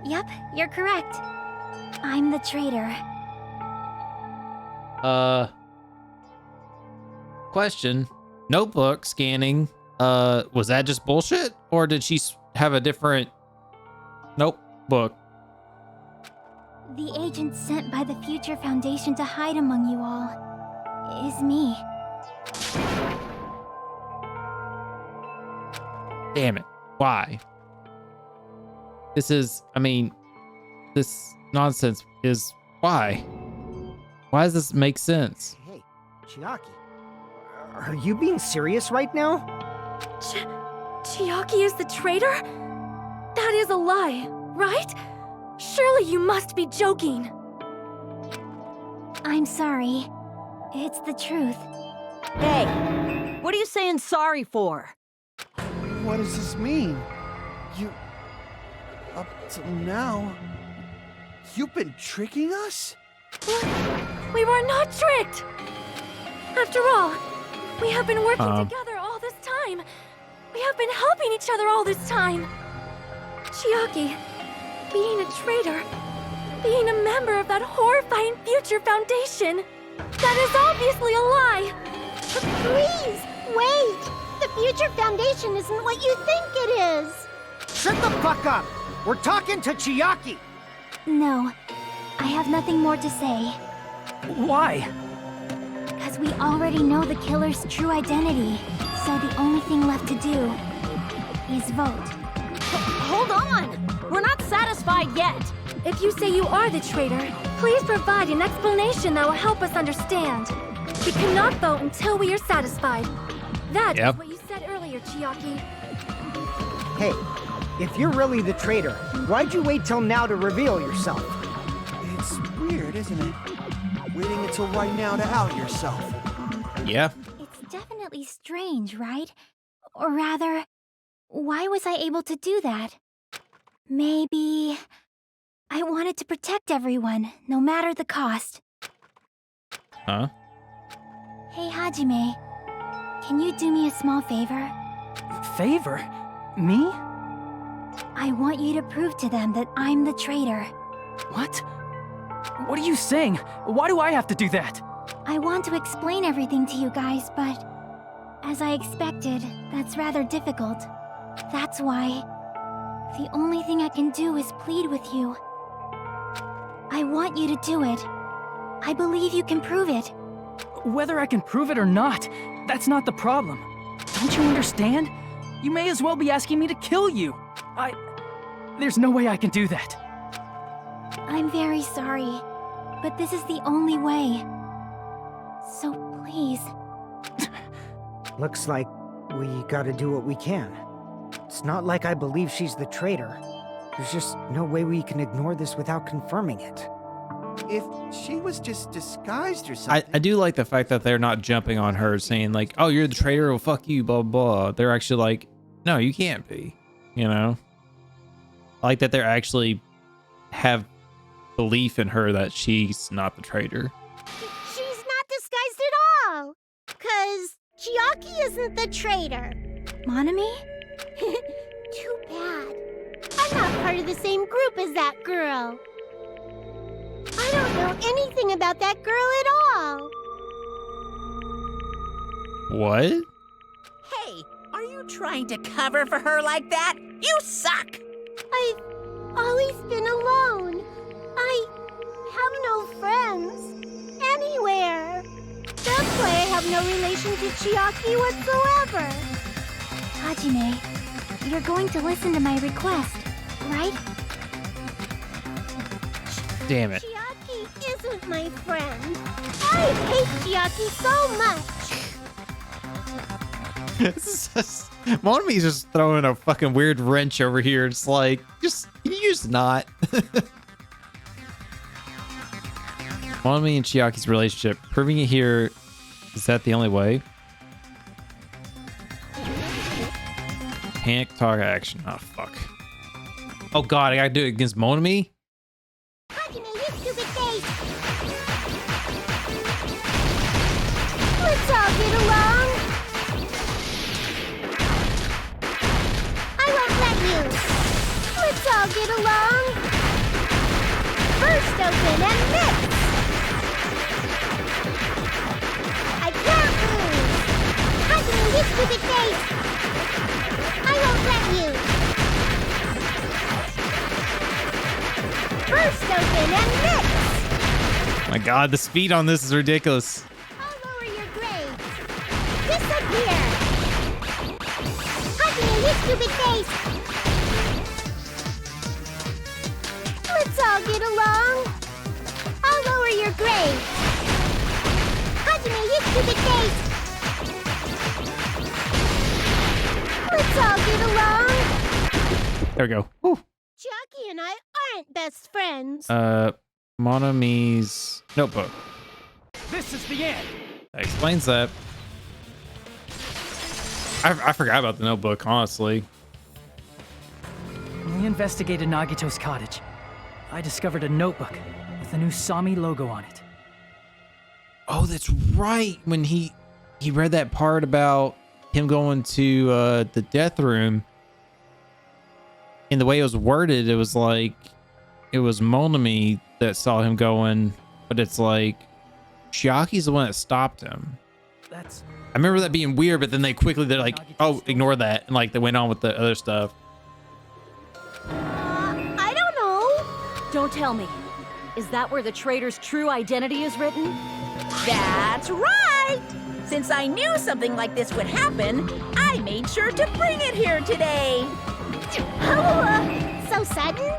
Yep, you're correct. I'm the traitor. Question. Notebook scanning. Was that just bullshit? Or did she have a different notebook? The agent sent by the Future Foundation to hide among you all is me. Damn it. Why? This nonsense is why? Why does this make sense? Hey, Chiaki, are you being serious right now? Chiaki is the traitor? That is a lie, right? Surely you must be joking. I'm sorry. It's the truth. Hey, what are you saying sorry for? What does this mean? Up till now, you've been tricking us? We were not tricked! After all, we have been working together all this time. We have been helping each other all this time. Chiaki, being a traitor, being a member of that horrifying Future Foundation, that is obviously a lie. Please, wait. The Future Foundation isn't what you think it is. Shut the fuck up! We're talking to Chiaki! No, I have nothing more to say. Why? Because we already know the killer's true identity. So the only thing left to do is vote. Hold on! We're not satisfied yet! If you say you are the traitor, please provide an explanation that will help us understand. We cannot vote until we are satisfied. That is what you said earlier, Chiaki. Hey, if you're really the traitor, why'd you wait till now to reveal yourself? It's weird, isn't it? Waiting until right now to out yourself. Yeah. It's definitely strange, right? Or rather, why was I able to do that? Maybe I wanted to protect everyone, no matter the cost. Huh? Hey, Hajime. Can you do me a small favor? Favor? Me? I want you to prove to them that I'm the traitor. What? What are you saying? Why do I have to do that? I want to explain everything to you guys, but as I expected, that's rather difficult. That's why the only thing I can do is plead with you. I want you to do it. I believe you can prove it. Whether I can prove it or not, that's not the problem. Don't you understand? You may as well be asking me to kill you. There's no way I can do that. I'm very sorry, but this is the only way. So please. Looks like we gotta do what we can. It's not like I believe she's the traitor. There's just no way we can ignore this without confirming it. If she was just disguised or something. I do like the fact that they're not jumping on her saying like, oh, you're the traitor, well, fuck you, blah, blah. They're actually like, no, you can't be, you know? I like that they're actually have belief in her that she's not the traitor. She's not disguised at all. 'Cause Chiaki isn't the traitor. Monami? Too bad. I'm not part of the same group as that girl. I don't know anything about that girl at all. What? Hey, are you trying to cover for her like that? You suck! I've always been alone. I have no friends anywhere. That's why I have no relation to Chiaki whatsoever. Hajime, you're going to listen to my request, right? Damn it. Chiaki isn't my friend. I hate Chiaki so much. Monami's just throwing a fucking weird wrench over here. It's like, can you just not? Monami and Chiaki's relationship, proving it here, is that the only way? Panic talk action. Oh, fuck. Oh, God, I gotta do it against Monami? Hajime, you stupid face. Let's all get along. I won't let you. Let's all get along. First open and mix. I can't lose. Hajime, you stupid face. I won't let you. First open and mix. My God, the speed on this is ridiculous. I'll lower your grades. Disappear. Hajime, you stupid face. Let's all get along. I'll lower your grades. Hajime, you stupid face. Let's all get along. There we go. Whew. Chiaki and I aren't best friends. Monami's notebook. This is the end. That explains that. I forgot about the notebook, honestly. When we investigated Nagito's cottage, I discovered a notebook with the new Sami logo on it. Oh, that's right. When he read that part about him going to the death room, and the way it was worded, it was like it was Monami that saw him going, but it's like Chiaki's the one that stopped him. I remember that being weird, but then they're like, oh, ignore that, and like they went on with the other stuff. I don't know. Don't tell me. Is that where the traitor's true identity is written? That's right! Since I knew something like this would happen, I made sure to bring it here today. Oh, so sudden?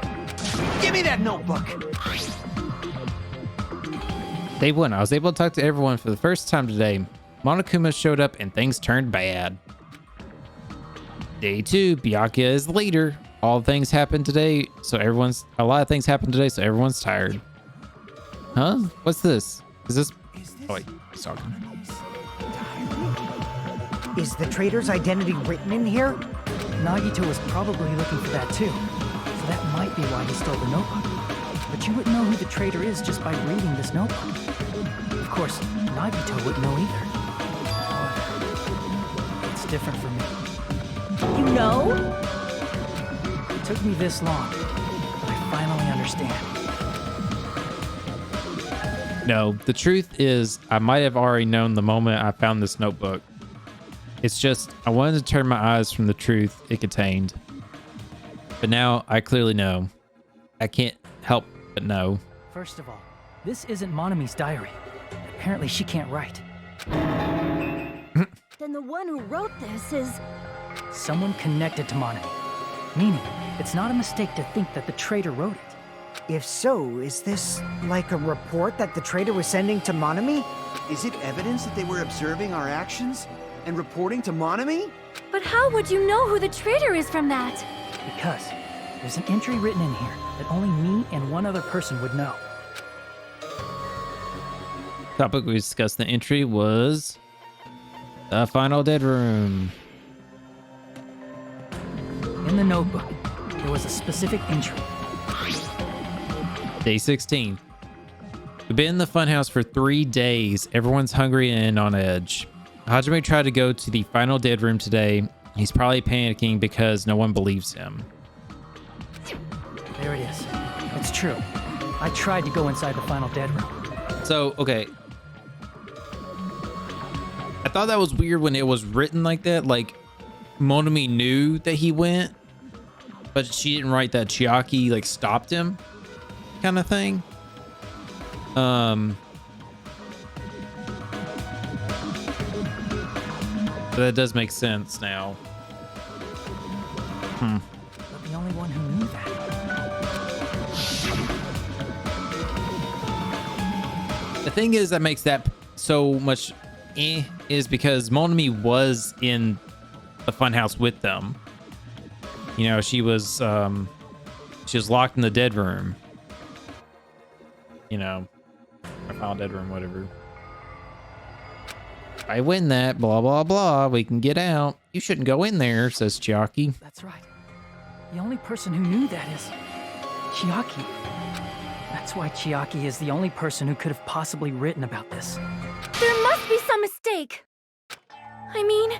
Give me that notebook. Day 1, I was able to talk to everyone for the first time today. Monokuma showed up and things turned bad. Day 2, Byakuya is the leader. A lot of things happened today, so everyone's tired. Huh? What's this? Is this? Oh wait, he's talking. Is the traitor's identity written in here? Nagito was probably looking for that too, so that might be why he stole the notebook. But you wouldn't know who the traitor is just by reading this notebook. Of course, Nagito wouldn't know either. different for me. You know? It took me this long, but I finally understand. No, the truth is, I might have already known the moment I found this notebook. It's just, I wanted to turn my eyes from the truth it contained. But now I clearly know. I can't help but know. First of all, this isn't Monomi's diary. Apparently she can't write. Then the one who wrote this is... Someone connected to Monomi. Meaning, it's not a mistake to think that the traitor wrote it. If so, is this like a report that the traitor was sending to Monomi? Is it evidence that they were observing our actions and reporting to Monomi? But how would you know who the traitor is from that? Because there's an entry written in here that only me and one other person would know. Topic we discussed in the entry was the final dead room. In the notebook, there was a specific entry. Day 16. We've been in the funhouse for 3 days. Everyone's hungry and on edge. Hajime tried to go to the final dead room today. He's probably panicking because no one believes him. There it is. It's true. I tried to go inside the final dead room. So, okay. I thought that was weird when it was written like that. Like, Monomi knew that he went, but she didn't write that Chiaki, like, stopped him kind of thing. But that does make sense now. But the only one who knew that. The thing is that makes that so much is because Monomi was in the funhouse with them. You know, she was locked in the dead room. You know, or final dead room, whatever. I win that, blah, blah, blah. We can get out. You shouldn't go in there, says Chiaki. That's right. The only person who knew that is Chiaki. That's why Chiaki is the only person who could have possibly written about this. There must be some mistake. I mean,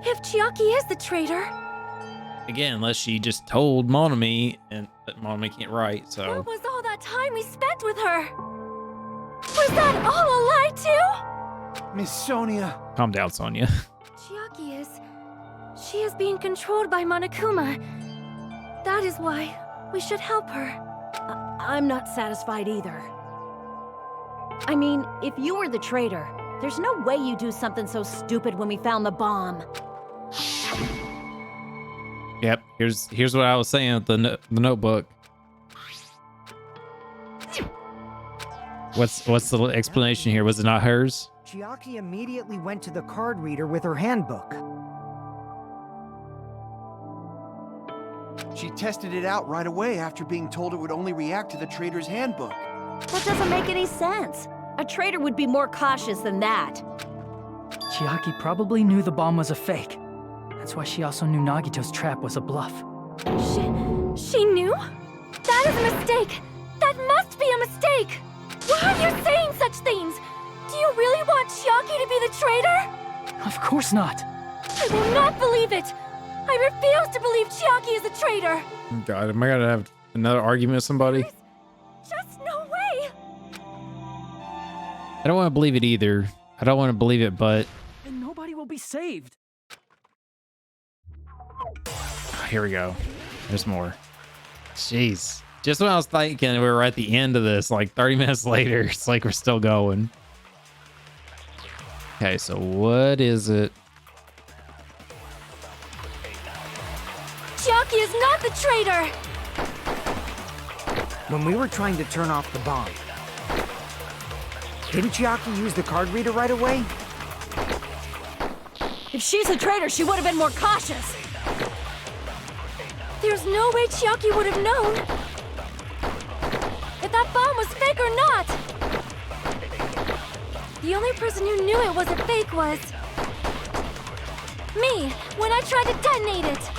if Chiaki is the traitor... Again, unless she just told Monomi, and that Monomi can't write, so... What was all that time we spent with her? Was that all a lie too? Miss Sonia. Calm down, Sonia. Chiaki is... She is being controlled by Monokuma. That is why we should help her. I'm not satisfied either. I mean, if you were the traitor, there's no way you do something so stupid when we found the bomb. Yep, here's what I was saying with the notebook. What's the explanation here? Was it not hers? Chiaki immediately went to the card reader with her handbook. She tested it out right away after being told it would only react to the traitor's handbook. That doesn't make any sense. A traitor would be more cautious than that. Chiaki probably knew the bomb was a fake. That's why she also knew Nagito's trap was a bluff. She knew? That is a mistake! That must be a mistake! Why are you saying such things? Do you really want Chiaki to be the traitor? Of course not. I will not believe it! I refuse to believe Chiaki is a traitor! God, am I gonna have another argument with somebody? Just no way! I don't want to believe it either. I don't want to believe it, but... And nobody will be saved. Here we go. There's more. Jeez. Just when I was thinking we were at the end of this, like 30 minutes later, it's like we're still going. Okay, so what is it? Chiaki is not the traitor! When we were trying to turn off the bomb, didn't Chiaki use the card reader right away? If she's a traitor, she would have been more cautious. There's no way Chiaki would have known if that bomb was fake or not. The only person who knew it wasn't fake was me when I tried to detonate it.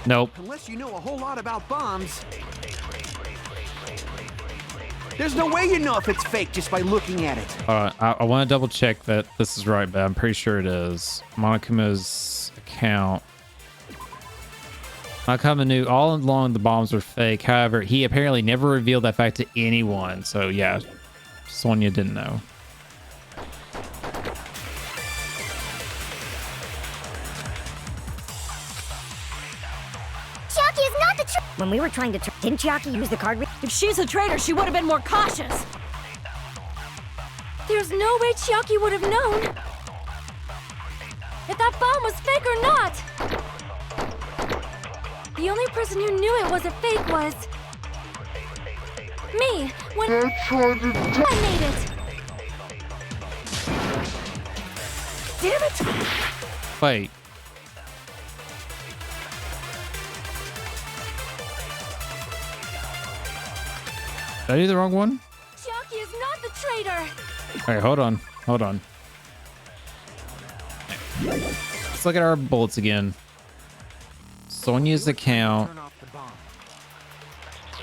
Nope. Unless you know a whole lot about bombs. There's no way you know if it's fake just by looking at it. I want to double check that this is right, but I'm pretty sure it is. Monokuma's account. Monokuma knew all along the bombs were fake. However, he apparently never revealed that fact to anyone. So yeah, Sonia didn't know. Chiaki is not the traitor. When we were trying to didn't Chiaki use the card? If she's a traitor, she would have been more cautious. There's no way Chiaki would have known if that bomb was fake or not. The only person who knew it was a fake was me when I tried to detonate it. Damn it! Wait. Did I do the wrong one? Chiaki is not the traitor. All right, hold on. Hold on. Let's look at our bullets again. Sonia's account.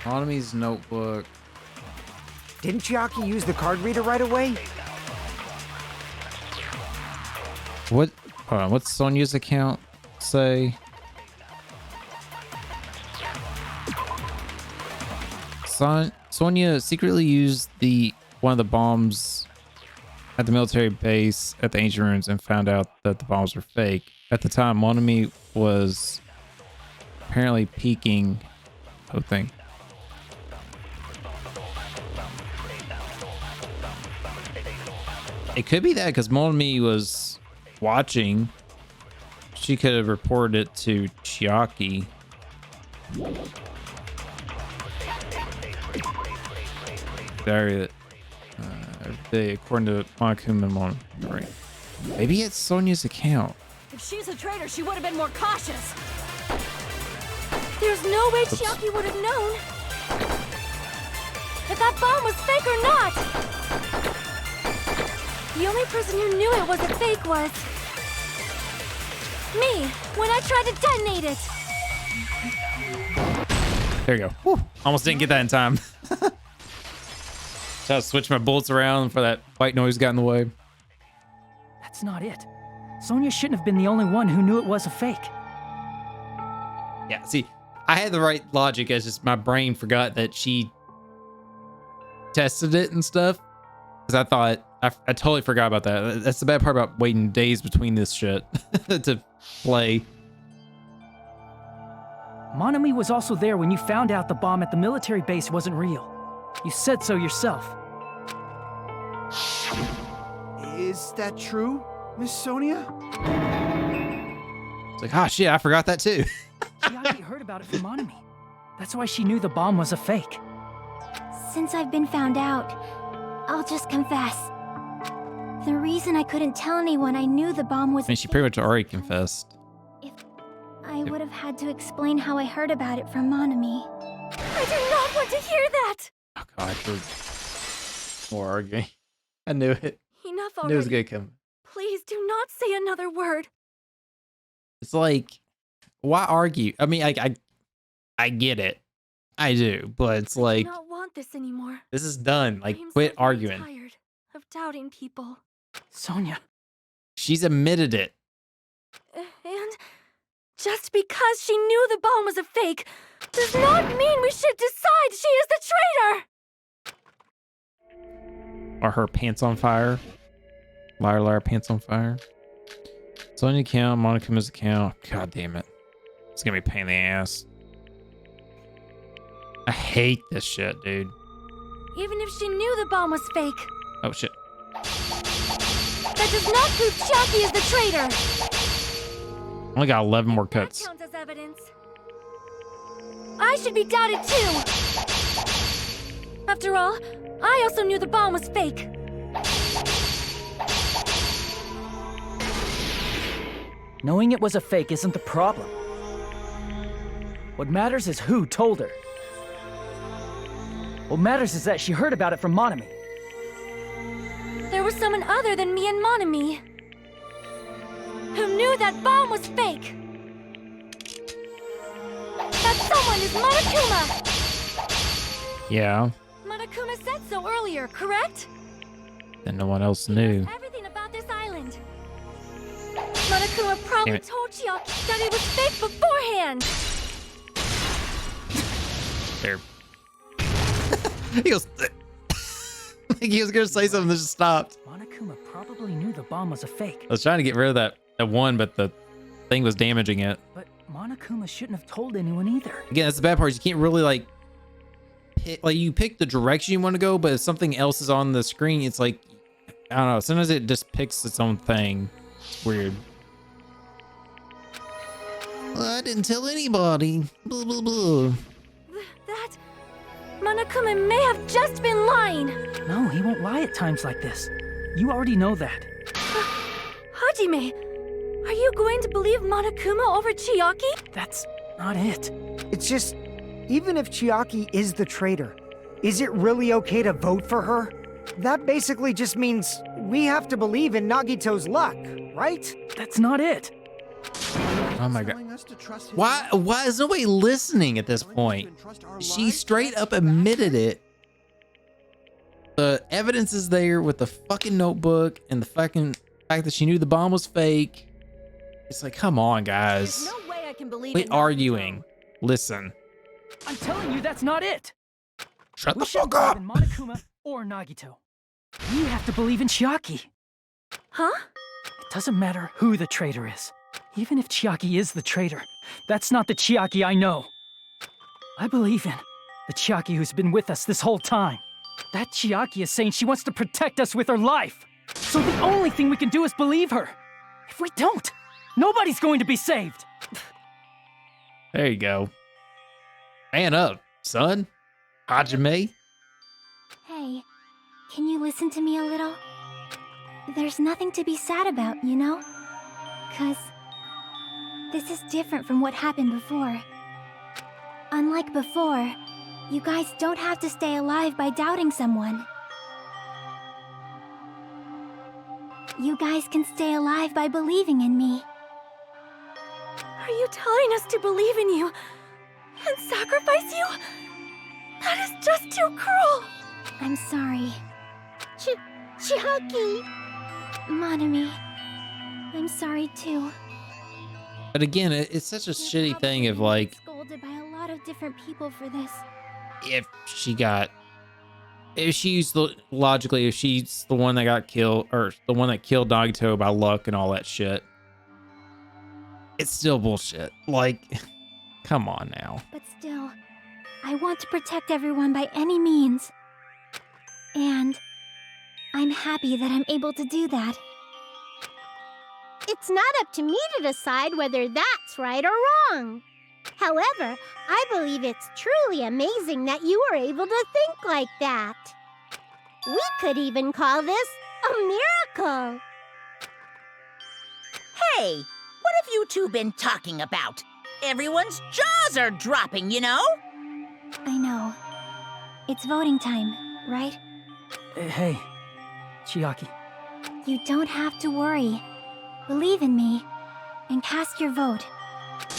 Hanami's notebook. Didn't Chiaki use the card reader right away? What? Hold on. What's Sonia's account say? Sonia secretly used one of the bombs at the military base at the ancient ruins and found out that the bombs were fake. At the time, Monami was apparently peeking. Whole thing. It could be that because Monami was watching. She could have reported it to Chiaki. According to Monokuma and Monami. Maybe it's Sonia's account. If she's a traitor, she would have been more cautious. There's no way Chiaki would have known if that bomb was fake or not. The only person who knew it was a fake was me when I tried to detonate it. There you go. Whew. Almost didn't get that in time. So I switched my bullets around for that white noise got in the way. That's not it. Sonia shouldn't have been the only one who knew it was a fake. Yeah, see, I had the right logic. It's just my brain forgot that she tested it and stuff. Because I thought, I totally forgot about that. That's the bad part about waiting days between this shit to play. Monami was also there when you found out the bomb at the military base wasn't real. You said so yourself. Is that true, Miss Sonia? It's like, shit, I forgot that too. Chiaki heard about it from Monami. That's why she knew the bomb was a fake. Since I've been found out, I'll just confess. The reason I couldn't tell anyone I knew the bomb was I mean, she pretty much already confessed. I would have had to explain how I heard about it from Monami. I do not want to hear that. Oh god, more arguing. I knew it. Enough I knew it was already. gonna come. Please do not say another word. It's like, why argue? I mean, I get it. I do, but it's I like, do not want this anymore. this is done. Like, I am quit so very arguing. tired of doubting people. Sonia. She's admitted it. And just because she knew the bomb was a fake does not mean we should decide she is the traitor! Are her pants on fire? Liar, liar, pants on fire. Sonia account, Monokuma's account. God damn it. It's gonna be a pain in the ass. I hate this shit, dude. Even if she knew the bomb was fake, Oh shit. that does not prove Chiaki is the traitor! Only got 11 more That cuts. counts as evidence. I should be doubted too! After all, I also knew the bomb was fake. Knowing it was a fake isn't the problem. What matters is who told her. What matters is that she heard about it from Monami. There was someone other than me and Monami who knew that bomb was fake. That someone is Monokuma! Yeah. Monokuma Monokuma said so earlier, correct? And no one else knew. Everything about this island. Monokuma probably told Chiaki that it was fake beforehand. There. He goes. He was gonna say something that just stopped. Monokuma probably knew the bomb was a fake. I was trying to get rid of that one, but the thing was damaging it. But Monokuma shouldn't have told anyone either. Again, that's the bad part. Is you can't really like you pick the direction you want to go, but if something else is on the screen, it's like, I don't know. Sometimes it just picks its own thing. It's weird. Well, I didn't tell anybody. Blah, blah, blah. That Monokuma may have just been lying. No, he won't lie at times like this. You already know that. Hajime, are you going to believe Monokuma over Chiaki? That's not it. It's just, even if Chiaki is the traitor, is it really okay to vote for her? That basically just means we have to believe in Nagito's luck, right? That's not it. Oh my god. Why is nobody listening at this point? She straight up admitted it. The evidence is there with the fucking notebook and the fucking fact that she knew the bomb was fake. It's like, come on, guys. There's no way I can believe Quit in arguing. Listen. I'm telling you, that's not it. Shut We the shouldn't fuck up. believe in Monokuma or Nagito. We have to believe in Chiaki. Huh? It doesn't matter who the traitor is. Even if Chiaki is the traitor, that's not the Chiaki I know. I believe in the Chiaki who's been with us this whole time. That Chiaki is saying she wants to protect us with her life. So the only thing we can do is believe her. If we don't, nobody's going to be saved. There you go. Man up, son. Hajime. Hey, can you listen to me a little? There's nothing to be sad about, you know? 'Cause this is different from what happened before. Unlike before, you guys don't have to stay alive by doubting someone. You guys can stay alive by believing in me. Are you telling us to believe in you and sacrifice you? That is just too cruel. I'm sorry. Chiaki! Monami, I'm sorry too. But again, it's such a You're shitty probably thing of gonna like, get scolded by a lot of different people for this. if she's logically, if she's the one that got killed, or the one that killed Nagito by luck and all that shit, it's still bullshit. Like, come on now. But still, I want to protect everyone by any means. And I'm happy that I'm able to do that. It's not up to me to decide whether that's right or wrong. However, I believe it's truly amazing that you were able to think like that. We could even call this a miracle. Hey, what have you two been talking about? Everyone's jaws are dropping, you know? I know. It's voting time, right? Hey, Chiaki. You don't have to worry. Believe in me, and cast your vote.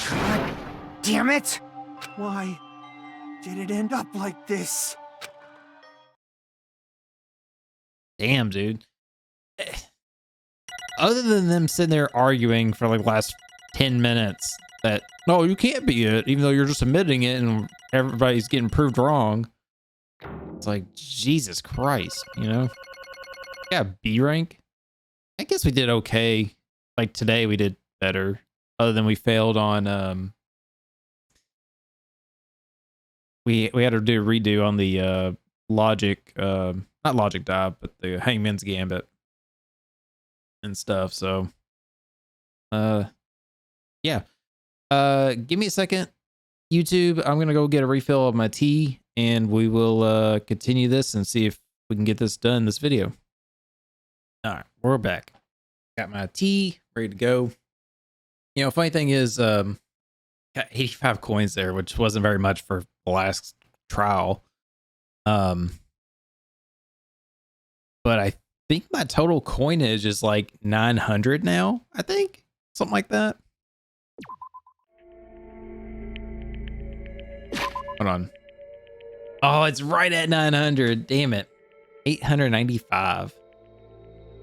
God damn it! Why did it end up like this? Damn, dude. Other than them sitting there arguing for like the last 10 minutes that, no, you can't be it, even though you're just admitting it and everybody's getting proved wrong. It's like, Jesus Christ, you know? Yeah, B rank. I guess we did okay. Like today we did better. Other than we failed on we had to do a redo on the logic not logic dive, but the Hangman's Gambit and stuff. So yeah. Give me a second, YouTube. I'm gonna go get a refill of my tea and we will continue this and see if we can get this done this video. All right, we're back. Got my tea ready to go. You know, funny thing is, got 85 coins there, which wasn't very much for the last trial. But I think my total coinage is like 900 now. I think something like that. Hold on. Oh, it's right at 900. Damn it. 895.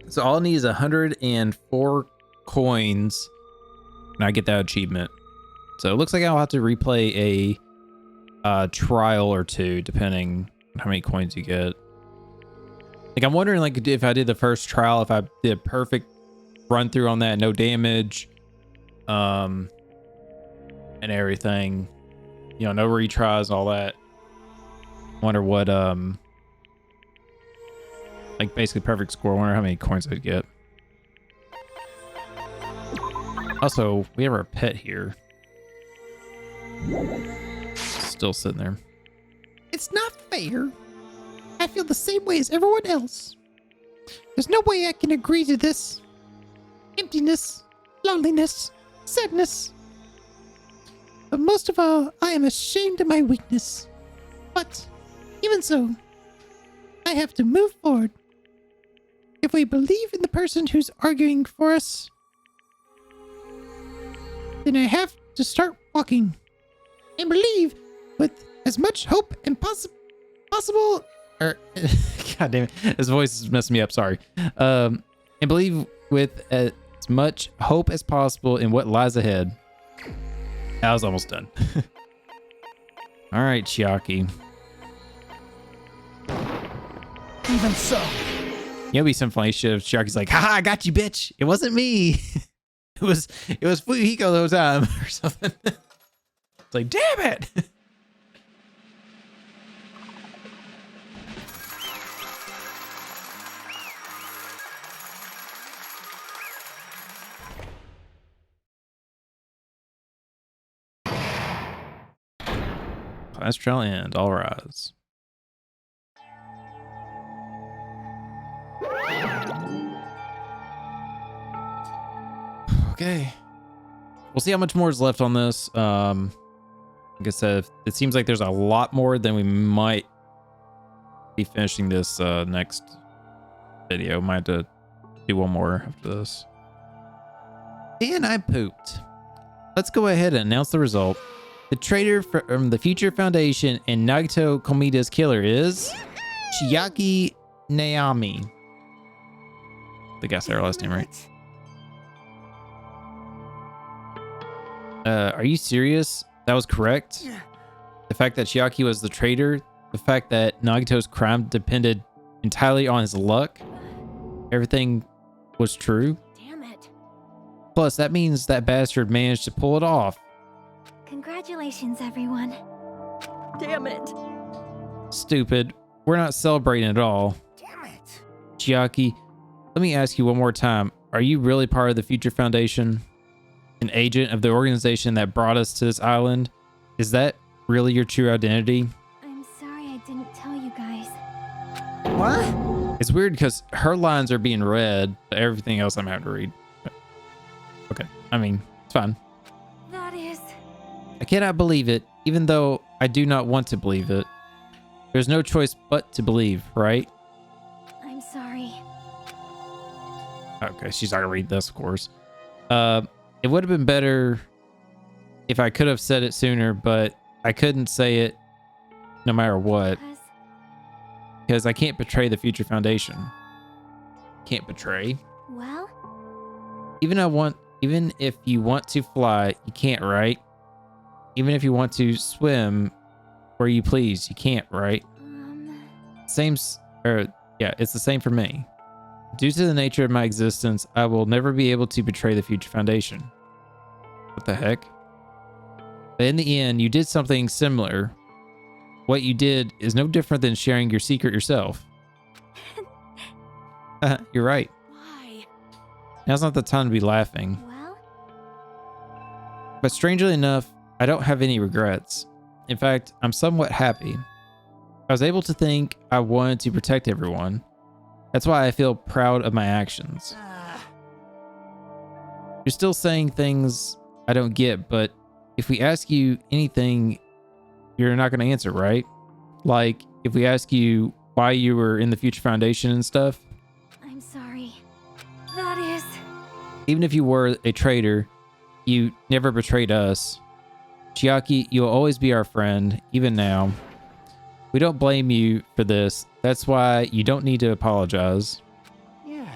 So all I need is 104 coins, and I get that achievement. So it looks like I'll have to replay a trial or two, depending on how many coins you get. Like, I'm wondering, like, if I did the first trial, if I did a perfect run through on that, no damage, and everything, you know, no retries and all that. Wonder what, like, basically perfect score. Wonder how many coins I'd get. Also, we have our pet here. Still sitting there. It's not fair. I feel the same way as everyone else. There's no way I can agree to this. Emptiness, loneliness, sadness. But most of all, I am ashamed of my weakness. But, even so, I have to move forward. If we believe in the person who's arguing for us, then I have to start walking. And believe with as much hope and possible... God damn it. His voice is messing me up, sorry. And believe with as much hope as possible in what lies ahead. I was almost done. All right, Chiaki. Even so. It'll be some funny shit if Chiaki's like, haha, I got you, bitch. It wasn't me. it was Fuyuhiko the whole time or something. It's like, damn it. Class trial end. All rise. Okay. We'll see how much more is left on this. Like I said, it seems like there's a lot more than we might be finishing this next video. Might have to do one more after this. And I pooped. Let's go ahead and announce the result. The traitor from the Future Foundation and Nagito Komida's killer is Chiaki Naomi. I think I said her last name right. Are you serious? That was correct? The fact that Chiaki was the traitor, the fact that Nagito's crime depended entirely on his luck, everything was true. Damn it. Plus, that means that bastard managed to pull it off. Congratulations, everyone. Damn it. Stupid. We're not celebrating at all. Damn it. Chiaki, let me ask you one more time. Are you really part of the Future Foundation? An agent of the organization that brought us to this island? Is that really your true identity? I'm sorry I didn't tell you guys. What? It's weird because her lines are being read, but everything else I'm having to read. Okay, I mean, it's fine. That is... I cannot believe it, even though I do not want to believe it. There's no choice but to believe, right? I'm sorry. Okay, she's not gonna read this, of course. It would have been better if I could have said it sooner, but I couldn't say it no matter what. Because I can't betray the Future Foundation. Can't betray. Well? Even if you want to fly, you can't, right? Even if you want to swim where you please, you can't, right? Yeah, it's the same for me. Due to the nature of my existence, I will never be able to betray the Future Foundation. What the heck? But in the end, you did something similar. What you did is no different than sharing your secret yourself. You're right. Why? Now's not the time to be laughing. Well? But strangely enough, I don't have any regrets. In fact, I'm somewhat happy. I was able to think I wanted to protect everyone. That's why I feel proud of my actions. You're still saying things I don't get, but if we ask you anything, you're not going to answer, right? Like, if we ask you why you were in the Future Foundation and stuff. I'm sorry. That is... Even if you were a traitor, you never betrayed us. Chiaki, you'll always be our friend, even now. We don't blame you for this. That's why you don't need to apologize. Yeah.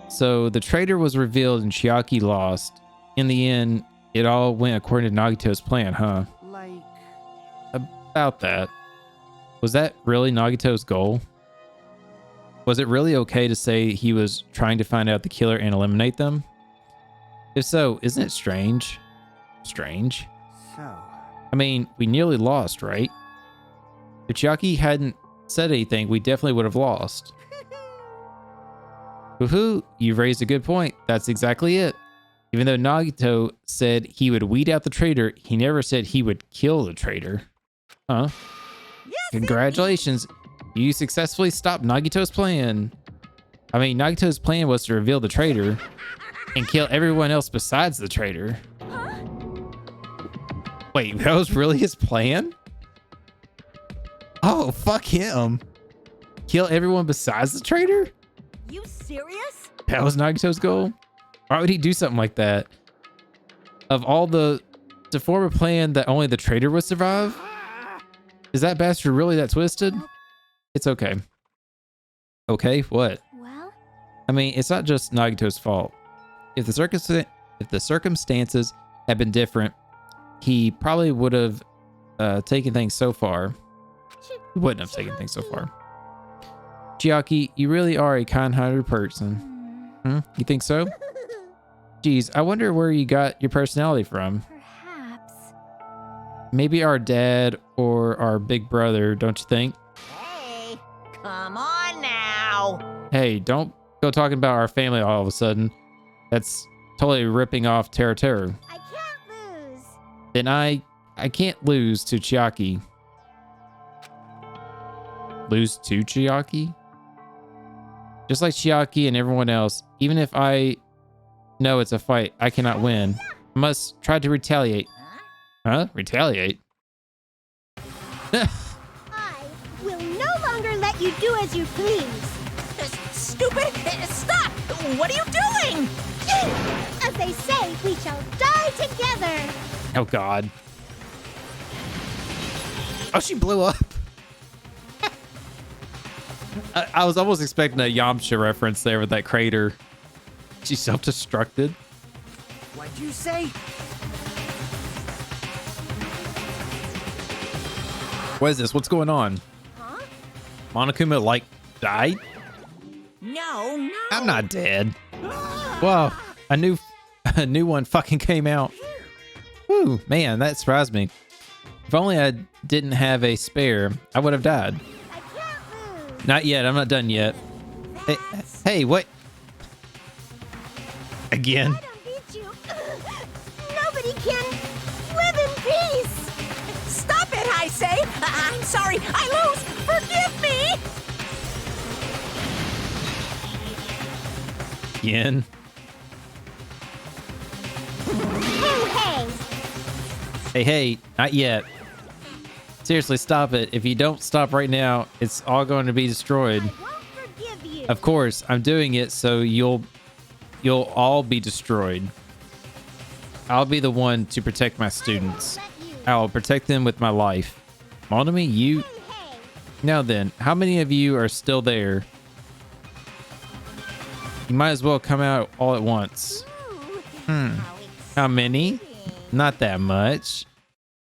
So the traitor was revealed and Chiaki lost. In the end, it all went according to Nagito's plan, huh? Like... About that. Was that really Nagito's goal? Was it really okay to say he was trying to find out the killer and eliminate them? If so, isn't it strange? Strange? So... I mean, we nearly lost, right? If Chiaki hadn't said anything, we definitely would have lost. Woohoo, you've raised a good point. That's exactly it. Even though Nagito said he would weed out the traitor, he never said he would kill the traitor. Huh? Yes, Congratulations. You successfully stopped Nagito's plan. I mean, Nagito's plan was to reveal the traitor and kill everyone else besides the traitor. Wait, that was really his plan? Oh, fuck him. Kill everyone besides the traitor? You serious? That was Nagito's goal? Why would he do something like that? Of all to form a plan that only the traitor would survive? Is that bastard really that twisted? It's okay. Okay, what? Well, I mean, it's not just Nagito's fault. If the circumstances had been different, he probably would have taken things so far. He wouldn't have taken things so far. Chiaki, you really are a kind-hearted person. You think so? Geez, I wonder where you got your personality from. perhaps. Maybe our dad or our big brother, don't you think? Hey, come on now. Hey, don't go talking about our family all of a sudden. That's totally ripping off Terra Terra. I can't lose. Then I can't lose to Chiaki. Lose to Chiaki? Just like Chiaki and everyone else, even if I know it's a fight, I cannot win. I must try to retaliate. Huh? Retaliate? I will no longer let you do as you please. Stupid! Stop! What are you doing? As they say, we shall die together. Oh, God. Oh, she blew up. I was almost expecting a Yamcha reference there with that crater. She self-destructed. What'd you say? What is this? What's going on? Huh? Monokuma, like, died? No. I'm not dead. Whoa, a new one fucking came out. Whew, man, that surprised me. If only I didn't have a spare, I would have died. I can't lose. Not yet, I'm not done yet. Hey, what? Again? I don't beat you. Nobody can live in peace. Stop it, I say! I'm sorry, I lose! Forgive me! Again? Hey, not yet. Seriously, stop it. If you don't stop right now, it's all going to be destroyed. I won't forgive you. Of course, I'm doing it so you'll all be destroyed. I'll be the one to protect my students. I'll protect them with my life. Monomi, you... Now then, how many of you are still there? You might as well come out all at once. How many? Not that much.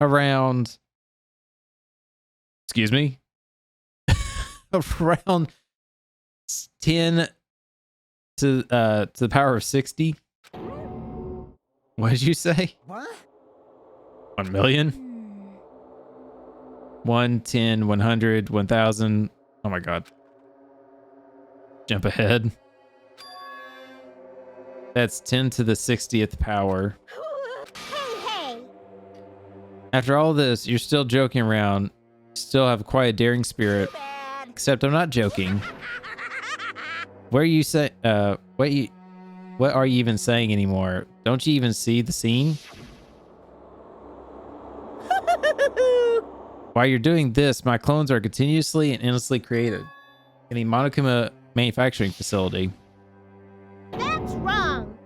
Around... Excuse me? Around 10 to the power of 60. What did you say? What? 1 million? 1, 10, 100, 1,000. Oh my god. Jump ahead. That's 10 to the 60th power. Hey. After all this, you're still joking around. You still have quite a daring spirit. Except I'm not joking. What are you say? What are you even saying anymore? Don't you even see the scene? While you're doing this, my clones are continuously and endlessly created in the Monokuma manufacturing facility. That's wrong.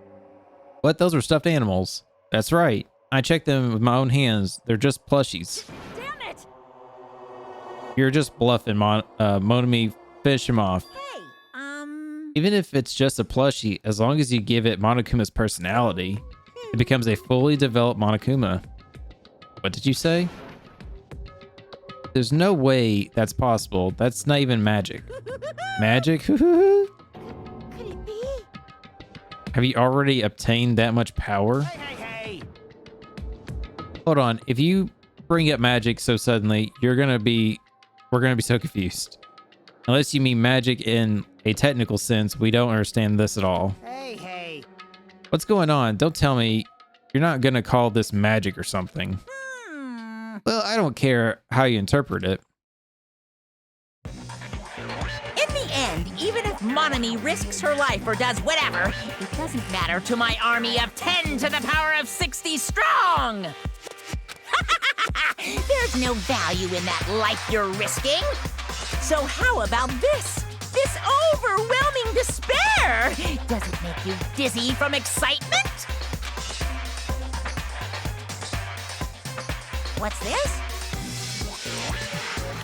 What? Those were stuffed animals. That's right. I checked them with my own hands. They're just plushies. Damn it! You're just bluffing, Monami. Fish him off. Hey, Even if it's just a plushie, as long as you give it Monokuma's personality, it becomes a fully developed Monokuma. What did you say? There's no way that's possible. That's not even magic. Magic? Could it be? Have you already obtained that much power? Hey. Hold on. If you bring up magic so suddenly, we're gonna be so confused. Unless you mean magic in a technical sense, we don't understand this at all. Hey. What's going on? Don't tell me you're not gonna call this magic or something. Well, I don't care how you interpret it. in the end, even if Monami risks her life or does whatever, it doesn't matter to my army of 10 to the power of 60 strong! There's no value in that life you're risking. So how about this? This overwhelming despair! Does it make you dizzy from excitement? What's this?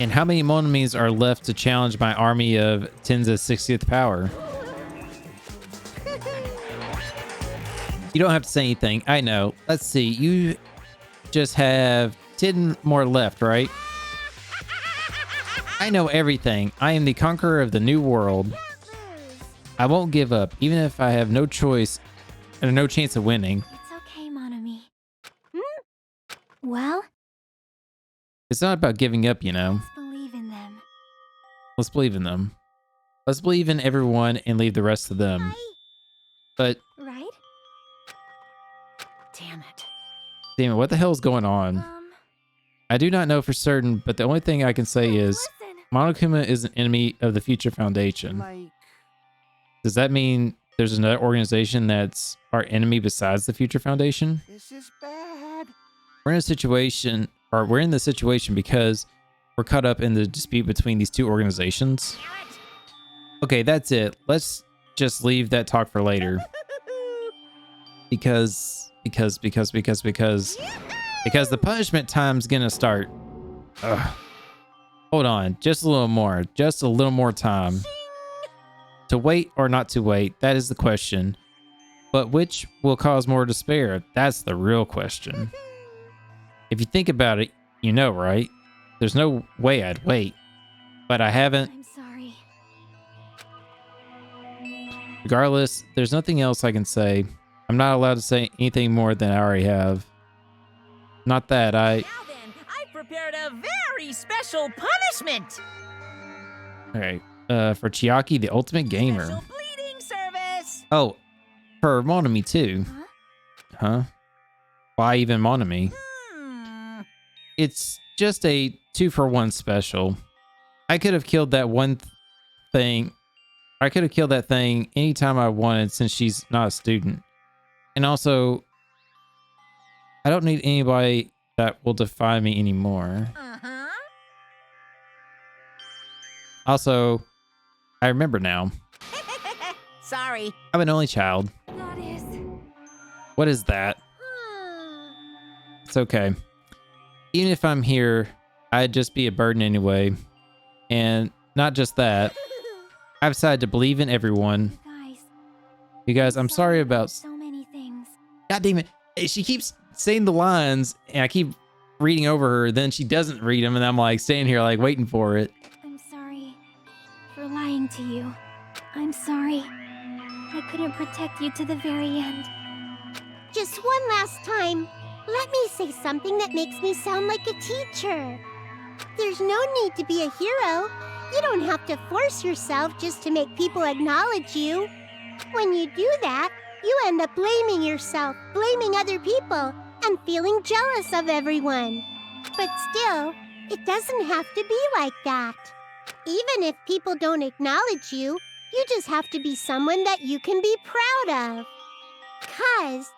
And how many Monamis are left to challenge my army of 10 to 60th power? You don't have to say anything. I know. Let's see. You just have 10 more left, right? I know everything. I am the conqueror of the new world. I won't give up, even if I have no choice and no chance of winning. It's okay, Monami. Well, It's not about giving up, you know. let's believe in them. Let's believe in them. Let's believe in everyone and leave the rest to them. But, Right? Damn it. damn it, what the hell is going on? I do not know for certain, but the only thing I can say is Listen. Monokuma is an enemy of the Future Foundation. Like, Does that mean there's another organization that's our enemy besides the Future Foundation? this is bad. We're in the situation because we're caught up in the dispute between these two organizations. Okay, that's it. Let's just leave that talk for later. Because the punishment time's gonna start. Ugh. Hold on, just a little more time. To wait or not to wait, that is the question. But which will cause more despair? That's the real question. If you think about it, you know, right? There's no way I'd wait. But I haven't. I'm sorry. Regardless, there's nothing else I can say. I'm not allowed to say anything more than I already have. Not that Now then, I prepared a very special punishment. Okay. For Chiaki, the ultimate gamer. Special bleeding service. Oh, for Monami too. Huh? Why even Monami? It's just a 2-for-1 special. I could have killed that thing. I could have killed that thing anytime I wanted since she's not a student. And also, I don't need anybody that will defy me anymore. Also, I remember now. Sorry. I'm an only child. That is. What is that? It's okay. Even if I'm here, I'd just be a burden anyway. And not just that. I've decided to believe in everyone. Guys, You guys, I'm sorry about... so many things. God damn it. She keeps saying the lines, and I keep reading over her. Then she doesn't read them, and I'm like standing here like waiting for it. I'm sorry for lying to you. I'm sorry. I couldn't protect you to the very end. Just one last time, let me say something that makes me sound like a teacher. There's no need to be a hero. You don't have to force yourself just to make people acknowledge you. When you do that, you end up blaming yourself, blaming other people, and feeling jealous of everyone. But still, it doesn't have to be like that. Even if people don't acknowledge you, you just have to be someone that you can be proud of. 'Cause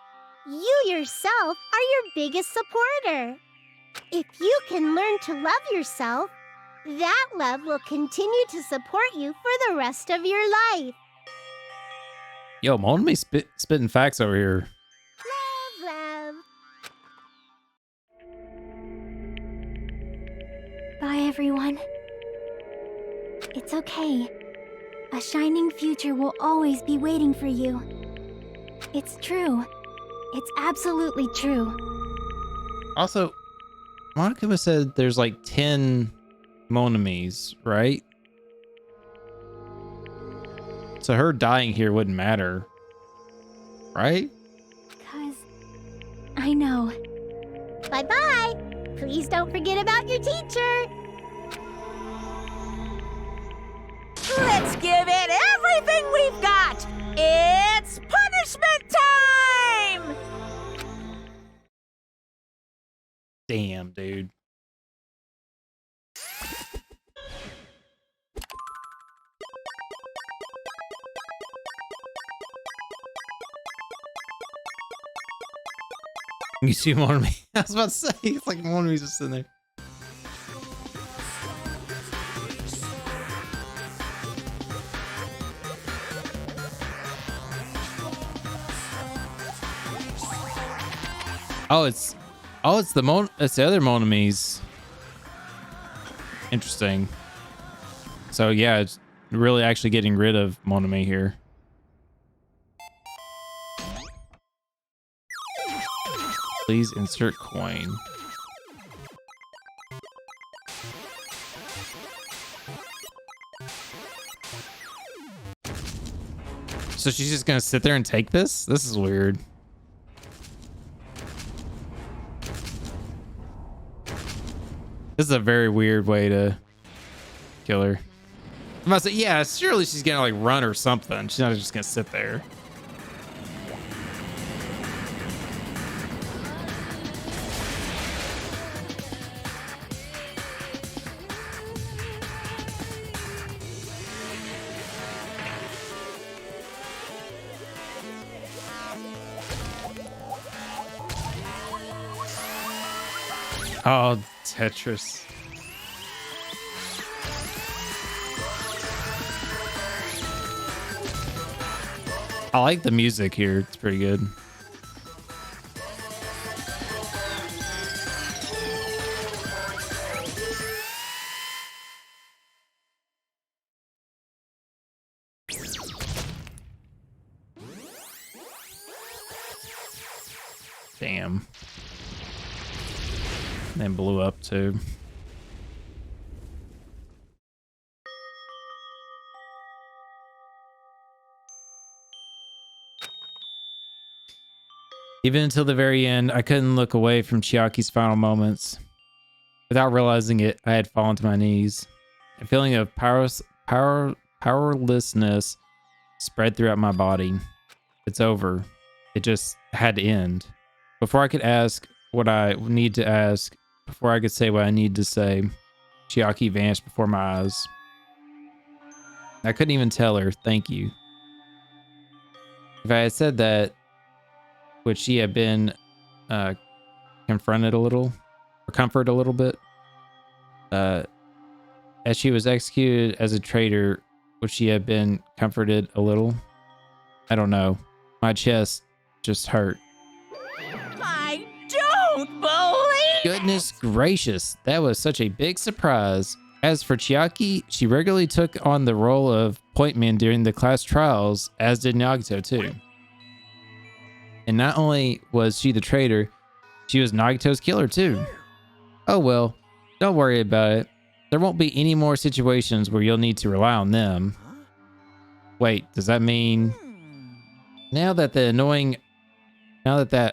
you yourself are your biggest supporter. If you can learn to love yourself, that love will continue to support you for the rest of your life. Yo, Monami spitting facts over here. Love, love. Bye, everyone. It's okay. A shining future will always be waiting for you. It's true. It's absolutely true. Also, Monica said there's like 10 Monomies, right? So her dying here wouldn't matter, right? 'Cause I know. Bye-bye. Please don't forget about your teacher. Let's give it everything we've got! It's punishment time! Damn, dude. You see Monomi? I was about to say, it's like Monomi's just sitting there. It's the other Monomies. Interesting. So yeah, it's really actually getting rid of Monomi here. Please insert coin. So she's just gonna sit there and take this? This is weird. This is a very weird way to kill her. I'm about to say, yeah, surely she's gonna like run or something. She's not just gonna sit there. Oh, Tetris. I like the music here. It's pretty good. Damn. And blew up too. Even until the very end, I couldn't look away from Chiaki's final moments. Without realizing it, I had fallen to my knees. A feeling of powerlessness spread throughout my body. It's over. It just had to end. Before I could ask what I need to ask, before I could say what I need to say, Chiaki vanished before my eyes. I couldn't even tell her, thank you. If I had said that, would she have been confronted a little, or comforted a little bit? As she was executed as a traitor, would she have been comforted a little? I don't know. My chest just hurt. I don't believe Goodness gracious, that was such a big surprise. As for Chiaki, she regularly took on the role of pointman during the class trials, as did Nagito too. And not only was she the traitor, she was Nagito's killer too. Oh well, don't worry about it. There won't be any more situations where you'll need to rely on them. Wait, does that mean now that that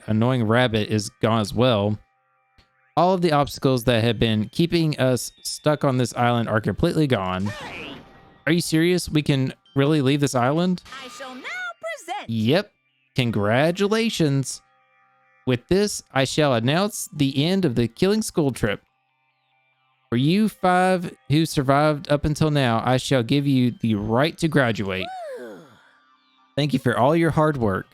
annoying rabbit is gone as well, all of the obstacles that have been keeping us stuck on this island are completely gone? Are you serious? We can really leave this island? I shall now present. Yep. Congratulations. With this, I shall announce the end of the Killing School trip. For you 5 who survived up until now, I shall give you the right to graduate. Thank you for all your hard work.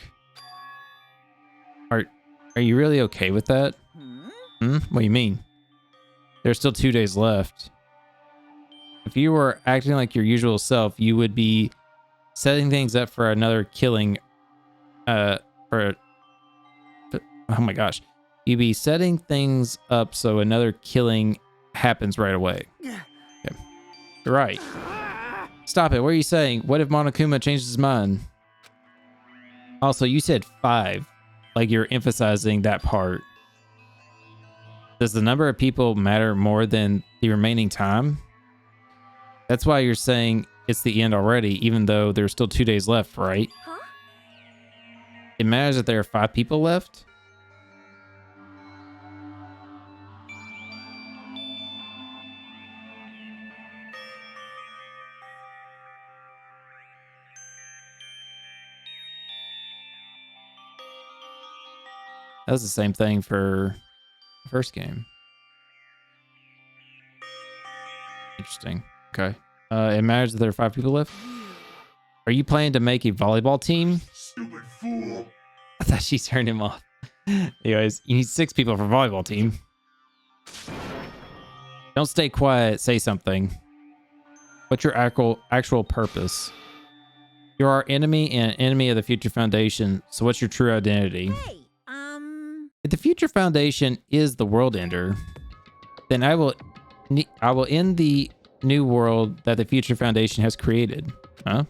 Are you really okay with that? What do you mean? There's still 2 days left. If you were acting like your usual self, you would be setting things up for another killing. Oh my gosh. You'd be setting things up so another killing happens right away. Okay. You're right. Stop it. What are you saying? What if Monokuma changes his mind? Also, you said 5. Like you're emphasizing that part. Does the number of people matter more than the remaining time? That's why you're saying it's the end already, even though there's still 2 days left, right? Huh? It matters that there are 5 people left? That was the same thing for the first game. Interesting. Okay. It matters that there are 5 people left? Are you planning to make a volleyball team? Stupid fool. I thought she turned him off. Anyways, you need 6 people for volleyball team. Don't stay quiet. Say something. What's your actual purpose? You're our enemy and enemy of the Future Foundation. So what's your true identity? Hey, If the Future Foundation is the world ender, then I will end the new world that the Future Foundation has created. Huh?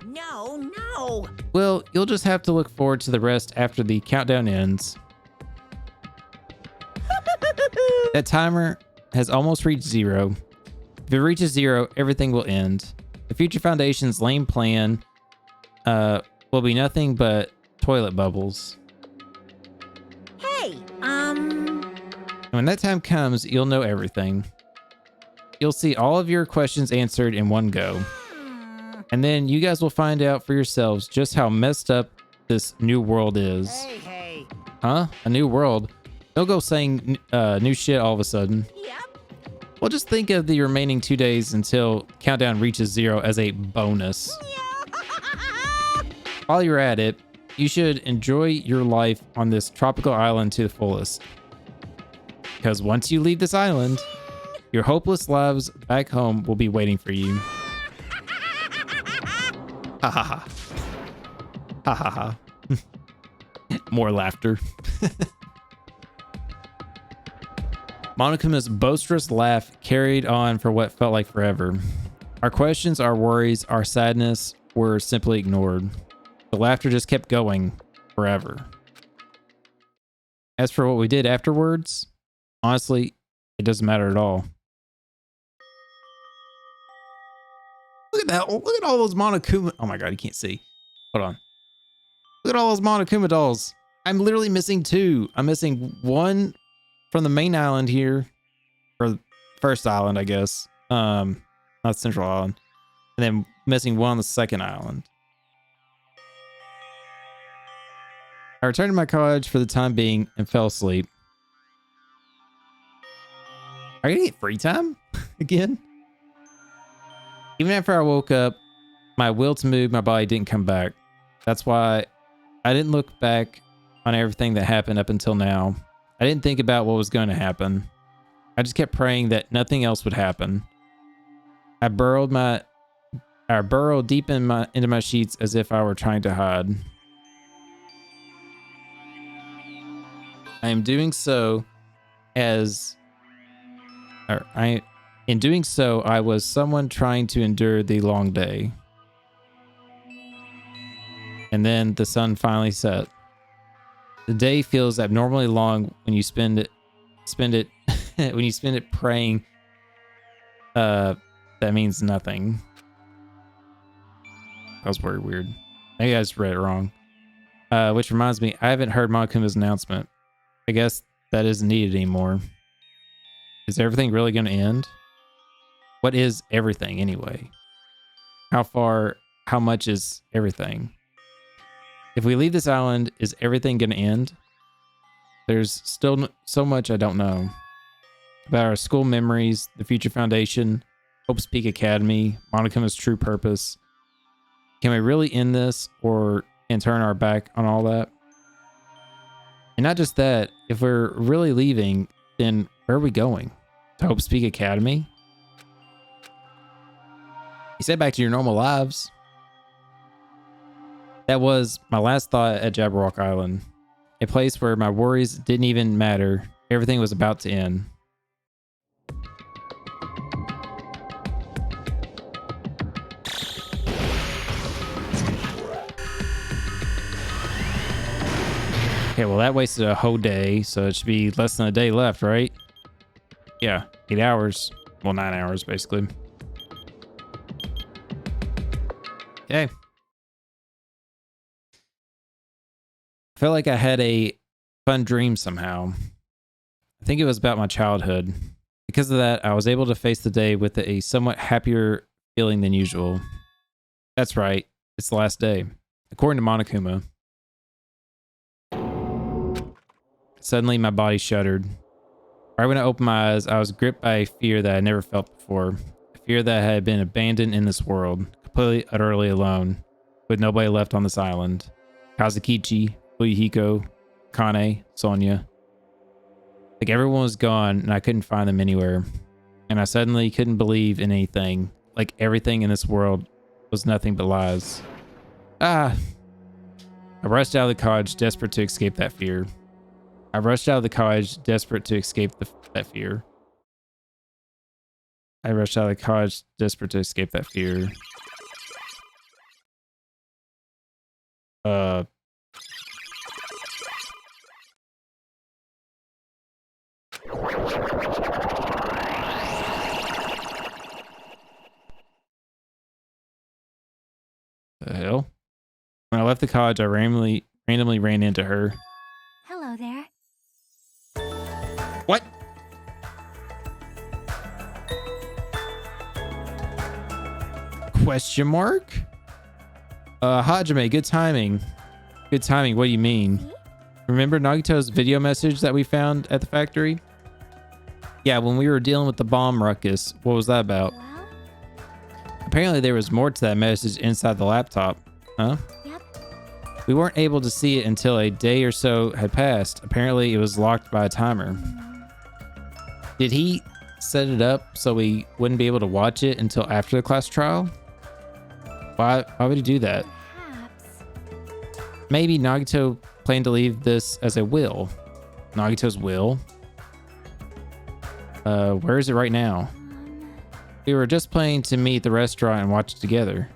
no. Well, you'll just have to look forward to the rest after the countdown ends. That timer has almost reached 0. If it reaches 0, everything will end. The Future Foundation's lame plan will be nothing but toilet bubbles. Hey, And when that time comes, you'll know everything. You'll see all of your questions answered in one go. And then you guys will find out for yourselves just how messed up this new world is. Hey. Huh? A new world? Don't go saying new shit all of a sudden. Yep. Well, just think of the remaining 2 days until countdown reaches 0 as a bonus. While you're at it, you should enjoy your life on this tropical island to the fullest. Because once you leave this island, your hopeless lives back home will be waiting for you. Ha ha ha. Ha ha ha. More laughter. Monokuma's boisterous laugh carried on for what felt like forever. Our questions, our worries, our sadness were simply ignored. The laughter just kept going forever. As for what we did afterwards, honestly, it doesn't matter at all. Look at that. Look at all those Monokuma. Oh my god, you can't see. Hold on. Look at all those Monokuma dolls. I'm literally missing 2. I'm missing 1 from the main island here. Or first island, I guess. Not Central Island. And then missing 1 on the second island. I returned to my cottage for the time being and fell asleep. Are you gonna get free time again? Even after I woke up, my will to move my body didn't come back. That's why I didn't look back on everything that happened up until now. I didn't think about what was going to happen. I just kept praying that nothing else would happen. I burrowed deep into my sheets as if I were trying to hide. I am doing so in doing so, I was someone trying to endure the long day. And then the sun finally set. The day feels abnormally long when you spend it praying. That means nothing. That was very weird. Maybe I just read it wrong. Which reminds me, I haven't heard Monokuma's announcement. I guess that isn't needed anymore. Is everything really going to end? What is everything anyway? How much is everything? If we leave this island, is everything going to end? There's still so much I don't know. About our school memories, the Future Foundation, Hope's Peak Academy, Monokuma's true purpose. Can we really end this and turn our back on all that? And not just that, if we're really leaving, then where are we going? To Hope's Peak Academy? You said back to your normal lives. That was my last thought at Jabberwock Island. A place where my worries didn't even matter. Everything was about to end. Okay, well, that wasted a whole day, so it should be less than a day left, right? Yeah, 8 hours. Well, 9 hours, basically. Okay. I felt like I had a fun dream somehow. I think it was about my childhood. Because of that, I was able to face the day with a somewhat happier feeling than usual. That's right, it's the last day, according to Monokuma. Suddenly, my body shuddered. Right when I opened my eyes, I was gripped by a fear that I never felt before. A fear that I had been abandoned in this world, completely, utterly alone, with nobody left on this island. Kazukichi, Fuyuhiko, Kane, Sonya. Like everyone was gone and I couldn't find them anywhere. And I suddenly couldn't believe in anything. Like everything in this world was nothing but lies. I rushed out of the cottage, desperate to escape that fear. That fear. The hell? When I left the cottage, I randomly ran into her. Hello there. What? Question mark? Hajime, good timing. Good timing, what do you mean? Remember Nagito's video message that we found at the factory? Yeah, when we were dealing with the bomb ruckus. What was that about? Well, Apparently there was more to that message inside the laptop. Huh? yep. We weren't able to see it until a day or so had passed. Apparently it was locked by a timer. Did he set it up so we wouldn't be able to watch it until after the class trial? Why would he do that? Perhaps. Maybe Nagito planned to leave this as a will. Nagito's will? Where is it right now? We were just planning to meet at the restaurant and watch it together.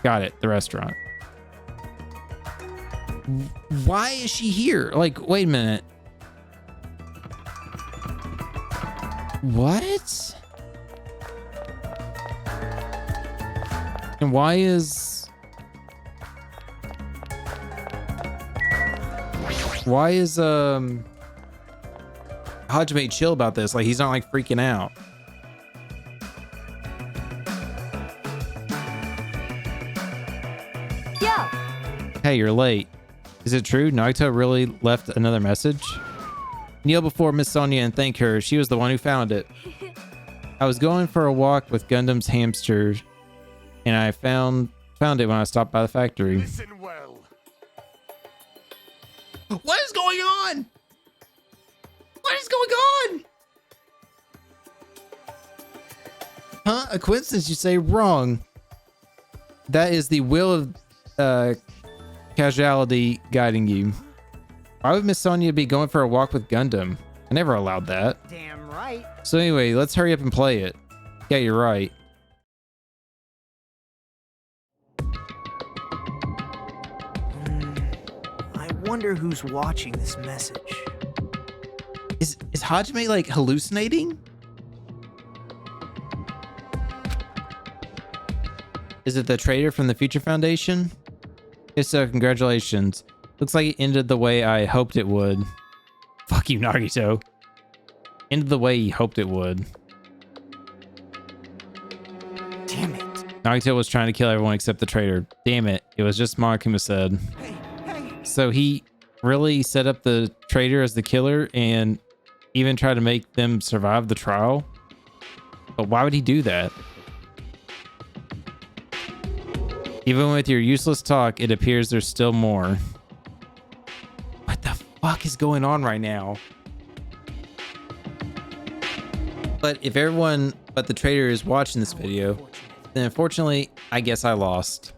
Got it, the restaurant. Why is she here? Like, wait a minute. What? And why is Hajime chill about this? Like he's not like freaking out. Yo! Hey, you're late. Is it true? Nagito really left another message? Kneel before Miss Sonya and thank her. She was the one who found it. I was going for a walk with Gundam's hamster, and I found it when I stopped by the factory. Listen well. What is going on? What is going on? Huh? A coincidence, you say? Wrong. That is the will of causality guiding you. Why would Miss Sonya be going for a walk with Gundam? I never allowed that. Damn right. So anyway, let's hurry up and play it. Yeah, you're right. I wonder who's watching this message. Is Hajime like hallucinating? Is it the traitor from the Future Foundation? If so, congratulations. Looks like it ended the way I hoped it would. Fuck you, Nagito. Ended the way he hoped it would. Damn it. Nagito was trying to kill everyone except the traitor. Damn it. It was just Monokuma said. Hey. So he really set up the traitor as the killer and even tried to make them survive the trial? But why would he do that? Even with your useless talk, it appears there's still more. What the fuck is going on right now? But if everyone but the traitor is watching this video, then unfortunately, I guess I lost.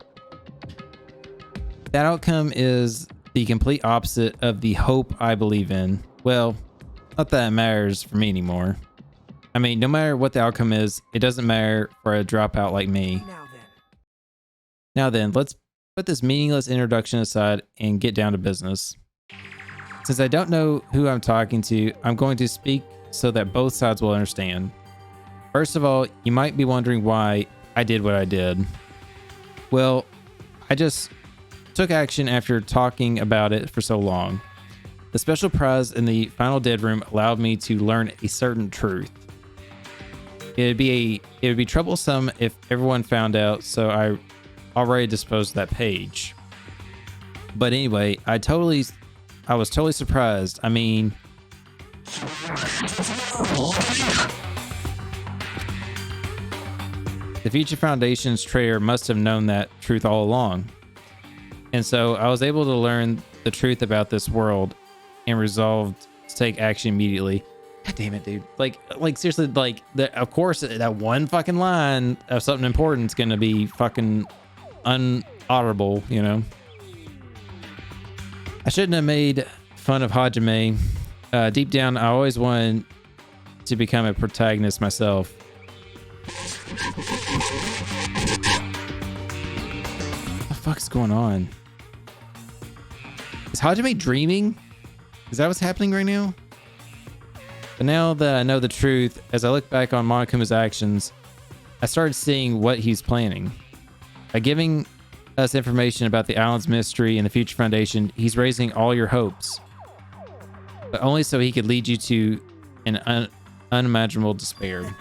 That outcome is the complete opposite of the hope I believe in. Well, not that it matters for me anymore. I mean, no matter what the outcome is, it doesn't matter for a dropout like me. Now then, let's put this meaningless introduction aside and get down to business. Since I don't know who I'm talking to, I'm going to speak so that both sides will understand. First of all, you might be wondering why I did what I did. Well, I just took action after talking about it for so long. The special prize in the final dead room allowed me to learn a certain truth. It would be troublesome if everyone found out, so I already disposed of that page. But anyway, I was totally surprised. I mean, the Future Foundation's traitor must have known that truth all along. And so I was able to learn the truth about this world and resolved to take action immediately. God damn it, dude. Like seriously, of course, that one fucking line of something important is going to be fucking unaudible, you know? I shouldn't have made fun of Hajime. Deep down, I always wanted to become a protagonist myself. What the fuck's going on? Is Hajime dreaming? Is that what's happening right now? But now that I know the truth, as I look back on Monokuma's actions, I started seeing what he's planning. By giving us information about the island's mystery and the Future Foundation, he's raising all your hopes. But only so he could lead you to an unimaginable despair.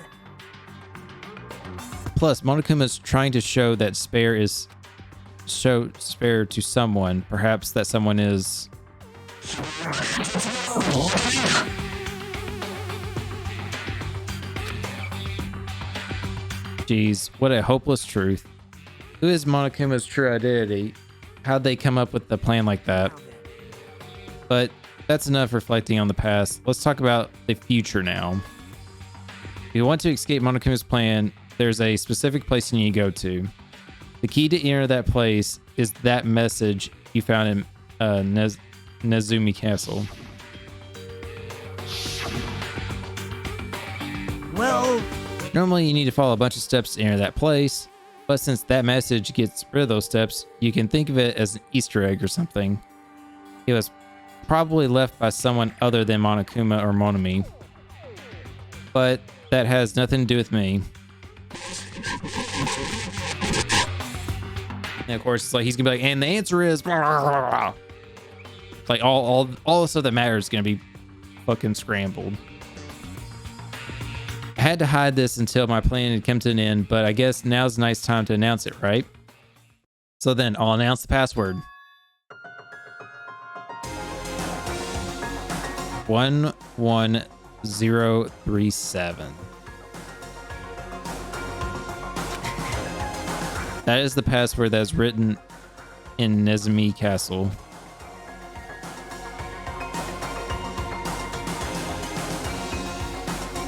Plus, Monokuma's trying to show that despair to someone. Perhaps that someone is... Jeez, what a hopeless truth. Who is Monokuma's true identity? How'd they come up with the plan like that? But that's enough reflecting on the past. Let's talk about the future now. If you want to escape Monokuma's plan, there's a specific place you need to go to. The key to enter that place is that message you found in Nezumi Castle. Well, normally you need to follow a bunch of steps to enter that place, but since that message gets rid of those steps, you can think of it as an Easter egg or something. It was probably left by someone other than Monokuma or Monomi, but that has nothing to do with me. And of course, it's like he's gonna be like, and the answer is blah, blah, blah, blah. Like all the stuff that matters is gonna be fucking scrambled. I had to hide this until my plan had come to an end, but I guess now's a nice time to announce it, right? So then I'll announce the password. 11037. That is the password that is written in Nezumi Castle.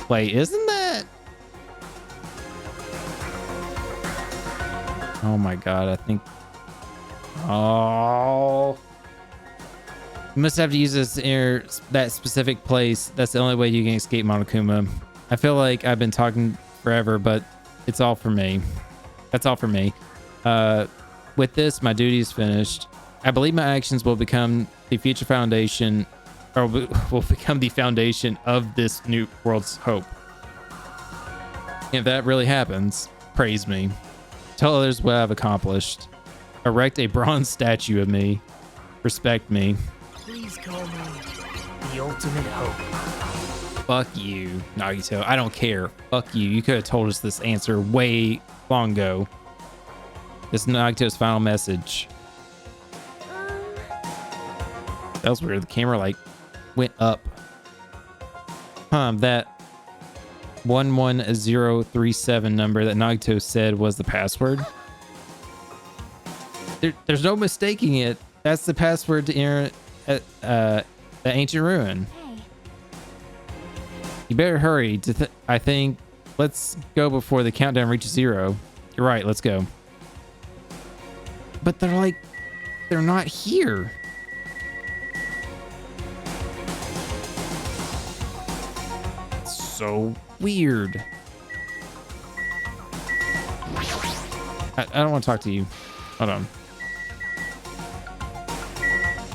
Wait, isn't that? Oh my god, I think... Oh... You must have to use this to enter that specific place. That's the only way you can escape Monokuma. I feel like I've been talking forever, but it's all for me. That's all for me. With this, my duty is finished. I believe my actions will become the Future Foundation, or will become the foundation of this new world's hope. If that really happens, praise me. Tell others what I've accomplished. Erect a bronze statue of me. Respect me. Please call me the ultimate hope. Fuck you, Nagito. I don't care. Fuck you. You could have told us this answer way long ago. This is Nagito's final message. That was weird. The camera like went up. That 11037 number that Nagito said was the password. There's no mistaking it. That's the password to enter the ancient ruin. Hey. You better hurry. I think let's go before the countdown reaches 0. You're right. Let's go. But they're not here. It's so weird. I don't want to talk to you. Hold on.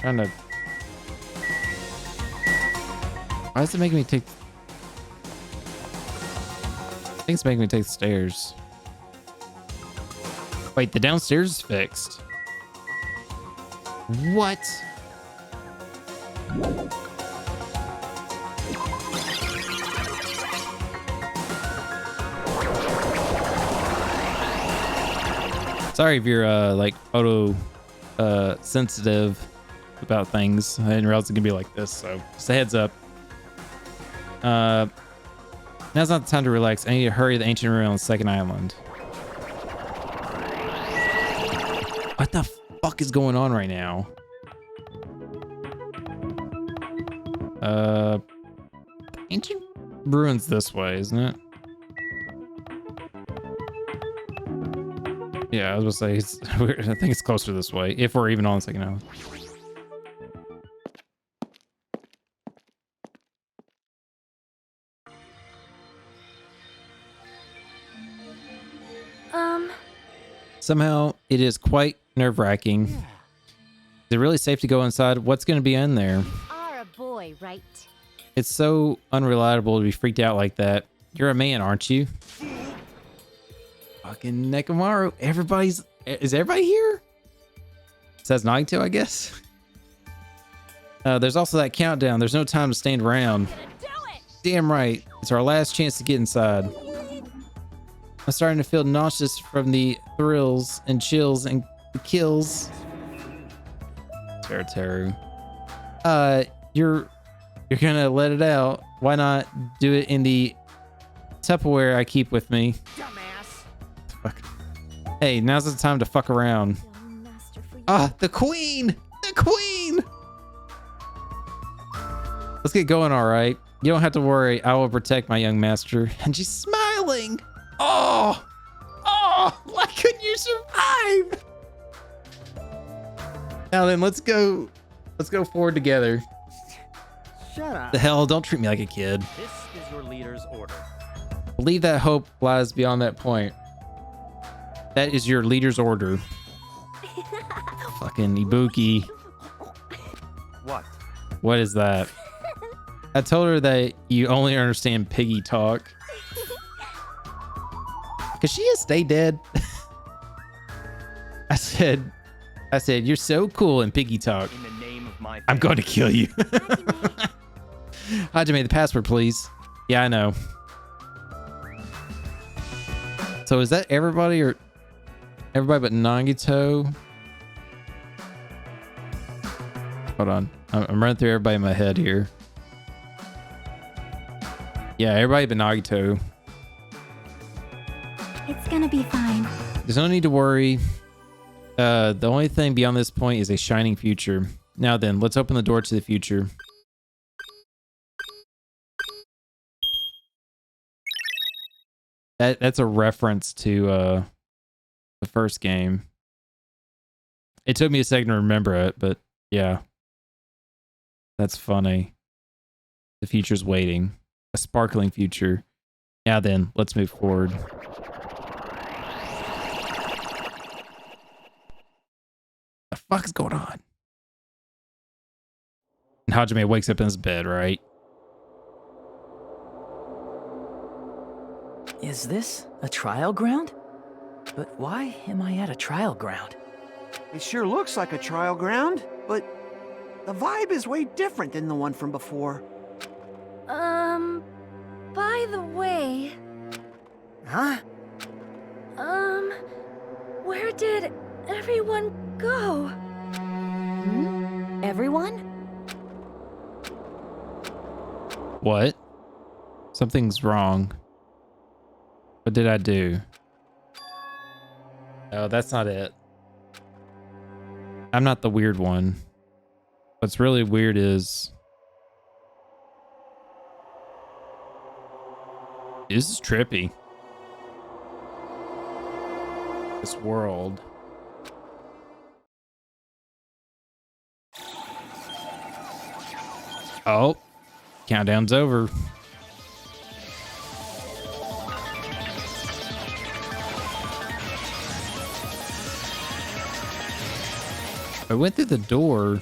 Trying to... Why is it making me take... I think it's making me take the stairs. Wait, the downstairs is fixed. What? Sorry if you're like photo sensitive about things. I didn't realize it's gonna be like this, so just a heads up. Now's not the time to relax. I need to hurry to the ancient ruin on the second island. What the fuck is going on right now? Ancient ruins this way, isn't it? Yeah, I was gonna say, I think it's closer this way, if we're even on the second island. Somehow, it is quite nerve-wracking. Is it really safe to go inside? What's going to be in there? You are a boy, right? It's so unreliable to be freaked out like that. You're a man, aren't you? Fucking Nekomaru. Is everybody here? Says Nagito, I guess. There's also that countdown. There's no time to stand around. Damn right. It's our last chance to get inside. I'm starting to feel nauseous from the thrills and chills and the kills. Teru. You're gonna let it out. Why not do it in the Tupperware I keep with me? Dumbass. Fuck. Hey, now's the time to fuck around. Ah, the queen! The queen! Let's get going, all right? You don't have to worry. I will protect my young master. And she's smiling. Oh! Oh! Why couldn't you survive? Now then, let's go forward together. Shut up. The hell, don't treat me like a kid. This is your leader's order. Believe that hope lies beyond that point. That is your leader's order. Fucking Ibuki. What? What is that? I told her that you only understand piggy talk. Cause she is stay dead. I said, you're so cool in piggy talk. In the name of my I'm going to kill you. Hajime, the password, please. Yeah, I know. So is that everybody or everybody but Nagito? Hold on. I'm running through everybody in my head here. Yeah, everybody but Nagito. It's gonna be fine. There's no need to worry. The only thing beyond this point is a shining future. Now then, let's open the door to the future. That's a reference to the first game. It took me a second to remember it, but yeah. That's funny. The future's waiting. A sparkling future. Now then, let's move forward. The fuck is going on? And Hajime wakes up in his bed, right? Is this a trial ground? But why am I at a trial ground? It sure looks like a trial ground, but the vibe is way different than the one from before. By the way... Huh? Where did everyone go? Everyone? What? Something's wrong. What did I do? Oh, that's not it. I'm not the weird one. What's really weird is... This is trippy. This world. Oh, countdown's over. I went through the door.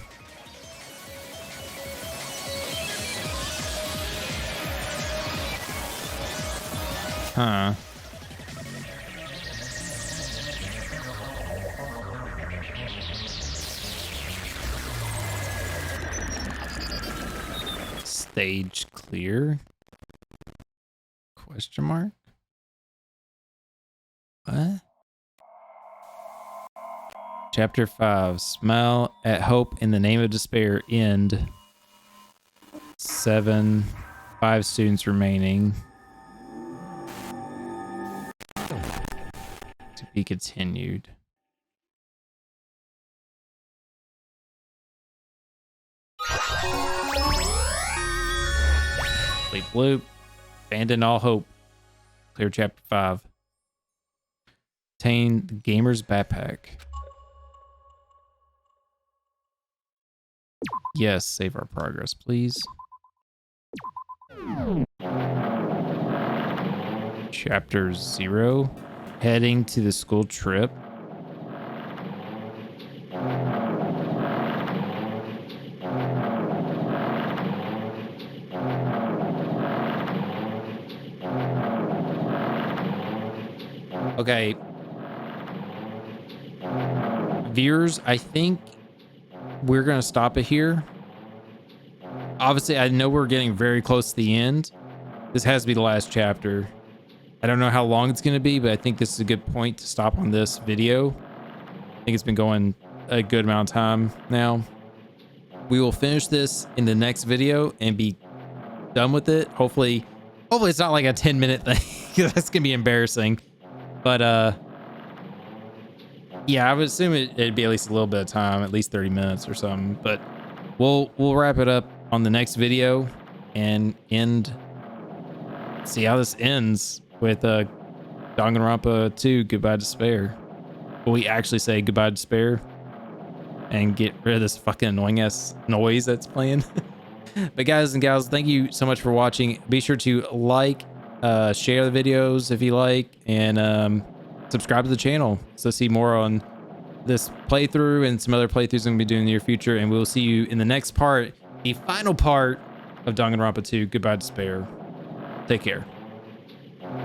Huh. Stage clear? Question mark? What? Chapter 5. Smile at hope in the name of despair. End. 7. 5 students remaining. To be continued. Sleep loop. Abandon all hope. Clear chapter 5. Obtain the gamer's backpack. Yes, save our progress, please. Chapter 0. Heading to the school trip. Okay. Viewers, I think we're going to stop it here. Obviously, I know we're getting very close to the end. This has to be the last chapter. I don't know how long it's going to be, but I think this is a good point to stop on this video. I think it's been going a good amount of time now. We will finish this in the next video and be done with it. Hopefully it's not like a 10-minute thing, because that's going to be embarrassing. But, yeah, I would assume it'd be at least a little bit of time, at least 30 minutes or something. But we'll wrap it up on the next video and see how this ends with Danganronpa 2, Goodbye Despair. Will we actually say goodbye despair and get rid of this fucking annoying ass noise that's playing? But guys and gals, thank you so much for watching. Be sure to like, share the videos if you like, and subscribe to the channel to see more on this playthrough and some other playthroughs I'm gonna be doing in the near future. And we'll see you in the next part, the final part of Danganronpa 2, Goodbye Despair. Take care.